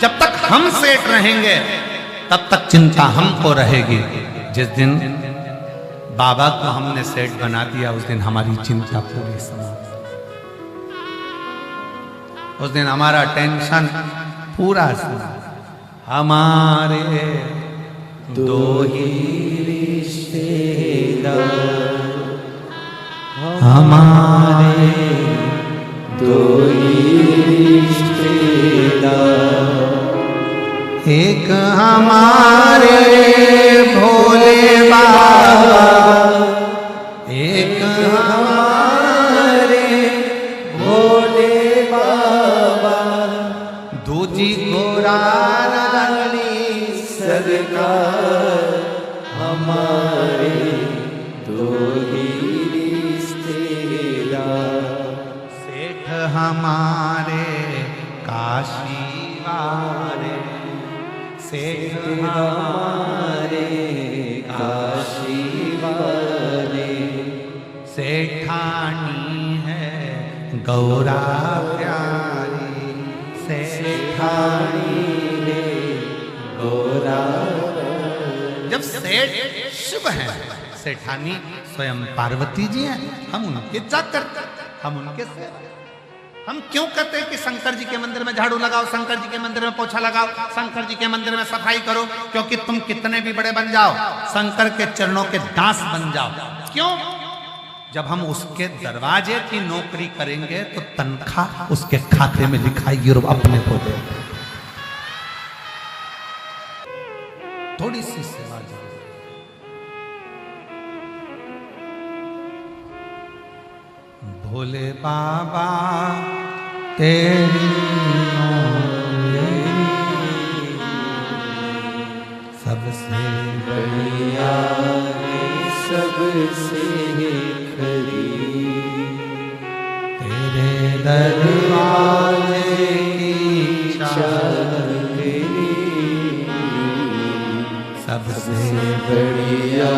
जब तक हम सेठ रहेंगे तब तक चिंता हमको रहेगी। जिस दिन बाबा को हमने सेठ बना दिया, उस दिन हमारी चिंता पूरी समाप्त। उस दिन हमारा टेंशन पूरा समाप्त। हमारे 2 ही रिश्तेदार, हमारे 2 ही रिश्तेदार, एक हमारे भोले बाबा, एक हमारे भोले बाबा, दूजी गोरा रानी सरकार, हमारे 2 ही रिश्तेदार, सेठ हमारे काशी वाले, सेठ हमारे काशी वाले, सेठानी है गौरा प्यारी, सेठानी है गौरा। जब सेठ शिव है, सेठानी स्वयं पार्वती जी हैं, हम उनके जाकर, हम उनके सेवक। हम क्यों कहते हैं कि शंकर जी के मंदिर में झाड़ू लगाओ, शंकर जी के मंदिर में पोछा लगाओ, शंकर जी के मंदिर में सफाई करो? क्योंकि तुम कितने भी बड़े बन जाओ, शंकर के चरणों के दास बन जाओ। क्यों? जब हम उसके दरवाजे की नौकरी करेंगे तो तनख्वाह उसके खाते में लिखाएगी और अपने को दे। थोड़ी सी सेवा जरूर। भोले बाबा तेरी सबसे बढ़िया सबसे खरी, तेरे दरवाजे की चाकरी, सबसे बढ़िया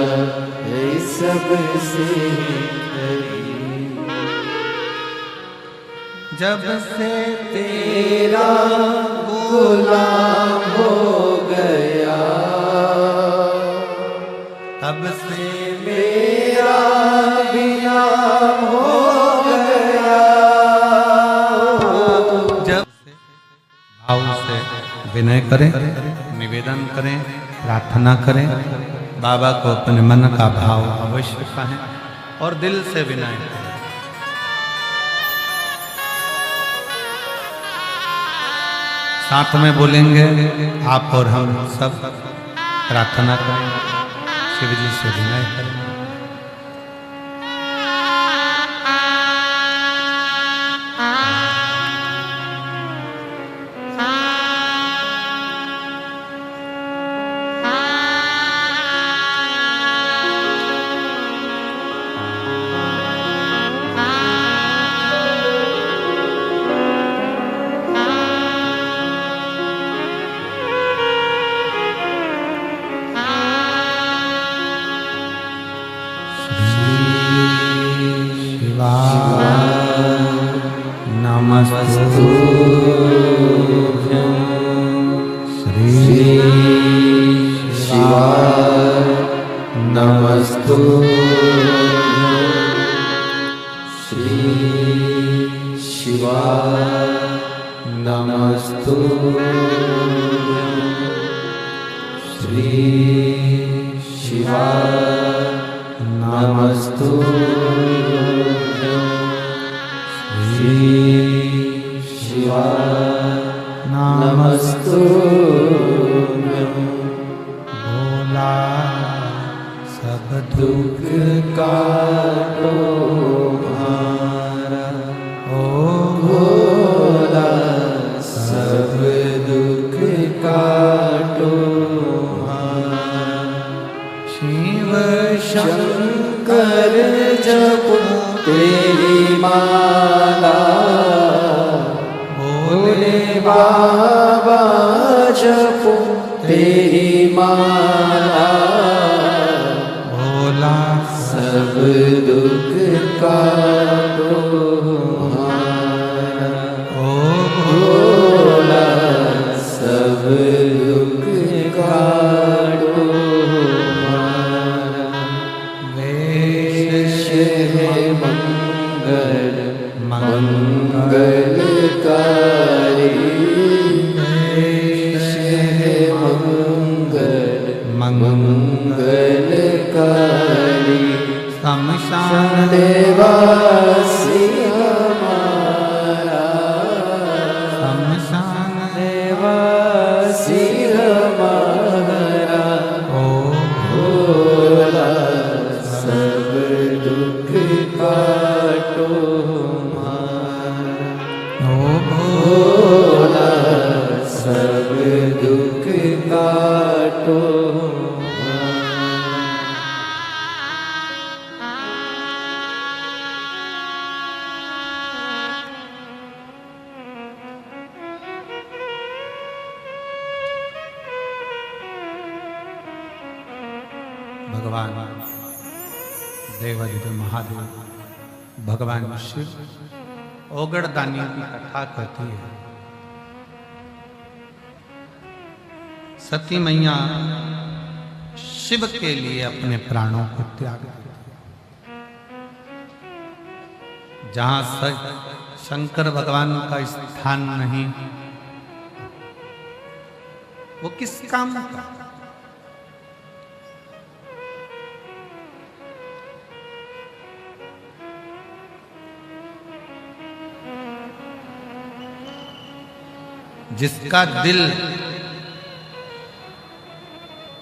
है सबसे खरी। जब से तेरा गुलाम हो गया, तब से मेरा भी नाम हो गया। जब से भाव से विनय करें, निवेदन करें, प्रार्थना करें, बाबा को अपने मन का भाव अवश्य कहें और दिल से विनय करें। साथ में बोलेंगे आप और हम सब, प्रार्थना करें, शिव जी से विनय करें। सब दुख काटो हमारा, ओ भोला सब दुख काटो हमारा। शिव शंकर जप तेरी माला, भोले बाबा जपो तेरी माला, भोला सब दुख काटो हमारा। ओ भोला सब दुख काटो हमारा। वेश है मंगल मंगलकारी, वेश है मंगल मंगलकारी। शमशान देवासी हमारा, शमशान देवासी हमारा। ओ भोला सब दुख काटो हमारा, ओ भोला सब दुख काटो हमारा। भगवान देवाधिदेव महादेव भगवान शिव ओगड़ दानियों की कथा कहती है। सती मैया शिव के लिए अपने प्राणों को त्याग दिया। जहां शंकर भगवान का स्थान नहीं, वो किस काम का? जिसका दिल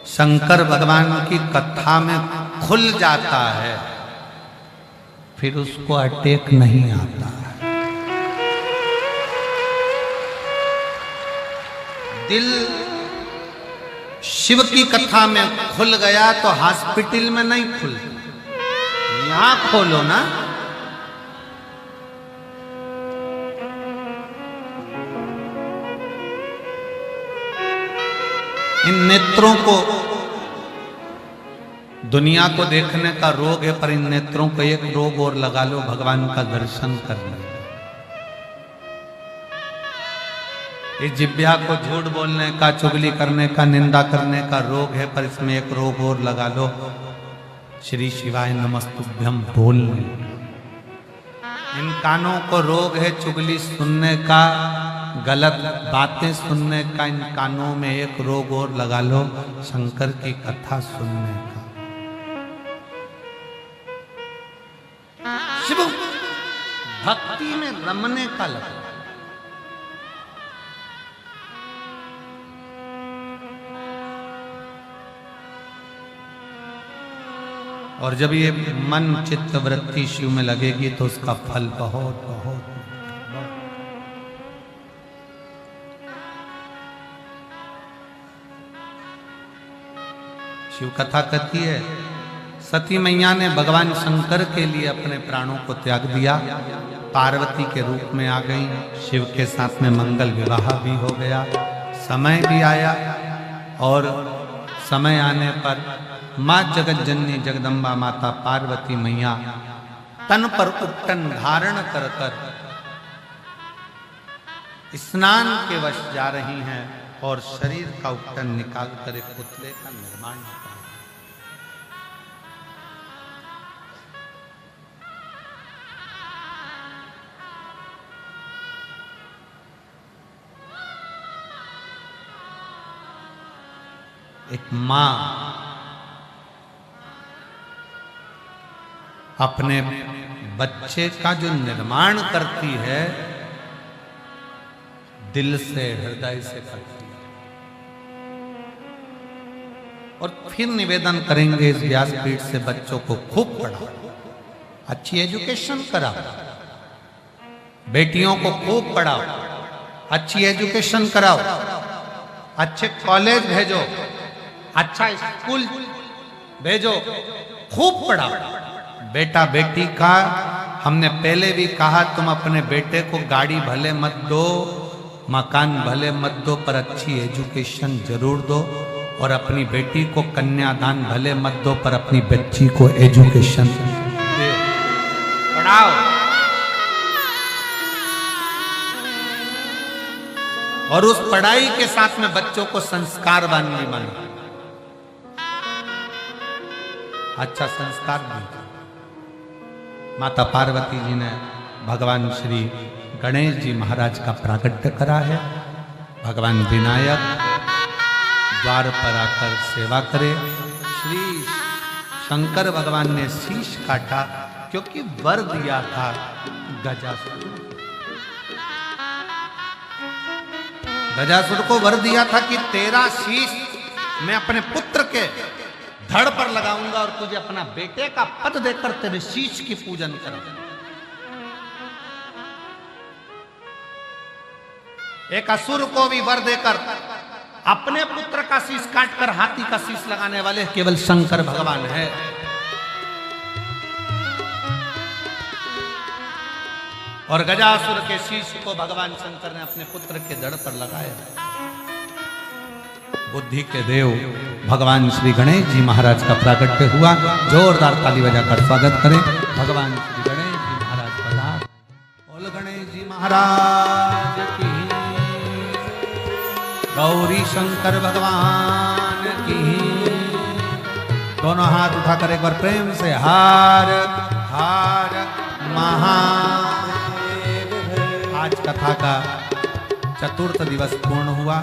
शंकर भगवान की कथा में खुल जाता है, फिर उसको अटैक नहीं आता है। दिल शिव की कथा में खुल गया तो हॉस्पिटल में नहीं खुलता, यहां खोलो ना। इन नेत्रों को, दुनिया को देखने का रोग है, पर इन नेत्रों को एक रोग और लगा लो, भगवान का दर्शन करने। इस जिह्वा को झूठ बोलने का, चुगली करने का, निंदा करने का रोग है, पर इसमें एक रोग और लगा लो, श्री शिवाय नमस्तुभ्यम बोलने। इन कानों को रोग है चुगली सुनने का, गलत बातें सुनने का। इन कानों में एक रोग और लगा लो, शंकर की कथा सुनने का। शिव भक्ति में रमने का लगा। और जब ये मन चित्त वृत्ति शिव में लगेगी तो उसका फल बहुत बहुत। शिव कथा कहती है, सती मैया ने भगवान शंकर के लिए अपने प्राणों को त्याग दिया, पार्वती के रूप में आ गई, शिव के साथ में मंगल विवाह भी हो गया। समय भी आया और समय आने पर माँ जगत जननी जगदम्बा माता पार्वती मैया तन पर उपटन धारण कर कर स्नान के वश जा रही हैं और शरीर का उपटन निकाल कर एक पुतले का निर्माण होता है। एक मां अपने बच्चे का जो निर्माण करती है, दिल से, हृदय से करती है। और फिर निवेदन करेंगे इस व्यासपीठ से, बच्चों को खूब पढ़ाओ, अच्छी एजुकेशन कराओ, बेटियों को खूब पढ़ाओ, अच्छी एजुकेशन कराओ, अच्छे कॉलेज भेजो, अच्छा स्कूल भेजो, खूब पढ़ाओ। बेटा बेटी का हमने पहले भी कहा, तुम अपने बेटे को गाड़ी भले मत दो, मकान भले मत दो, पर अच्छी एजुकेशन जरूर दो। और अपनी बेटी को कन्यादान भले मत दो, पर अपनी बच्ची को एजुकेशन दो, पढ़ाओ। और उस पढ़ाई के साथ में बच्चों को संस्कारवान भी बनो, अच्छा संस्कार भी। माता पार्वती जी ने भगवान श्री गणेश जी महाराज का प्राकट्य करा है। भगवान विनायक द्वार पर आकर सेवा करे। श्री शंकर भगवान ने शीश काटा क्योंकि वर दिया था गजासुर। गजासुर को वर दिया था कि तेरा शीश मैं अपने पुत्र के धड़ पर लगाऊंगा और तुझे अपना बेटे का पद देकर तेरे शीश की पूजन करूंगा। एक असुर को भी वर देकर अपने पुत्र का शीश काटकर हाथी का शीश लगाने वाले केवल शंकर भगवान है। और गजासुर के शीश को भगवान शंकर ने अपने पुत्र के धड़ पर लगाया। बुद्धि के देव भगवान श्री गणेश जी महाराज का प्राकट्य हुआ। जोरदार ताली बजाकर स्वागत करें भगवान श्री गणेश जी महाराज पधार। बोल गणेश जी महाराज की, गौरी शंकर भगवान की। दोनों हाथ उठाकर एक बार प्रेम से हार हार महादेव। आज कथा का चतुर्थ दिवस पूर्ण हुआ।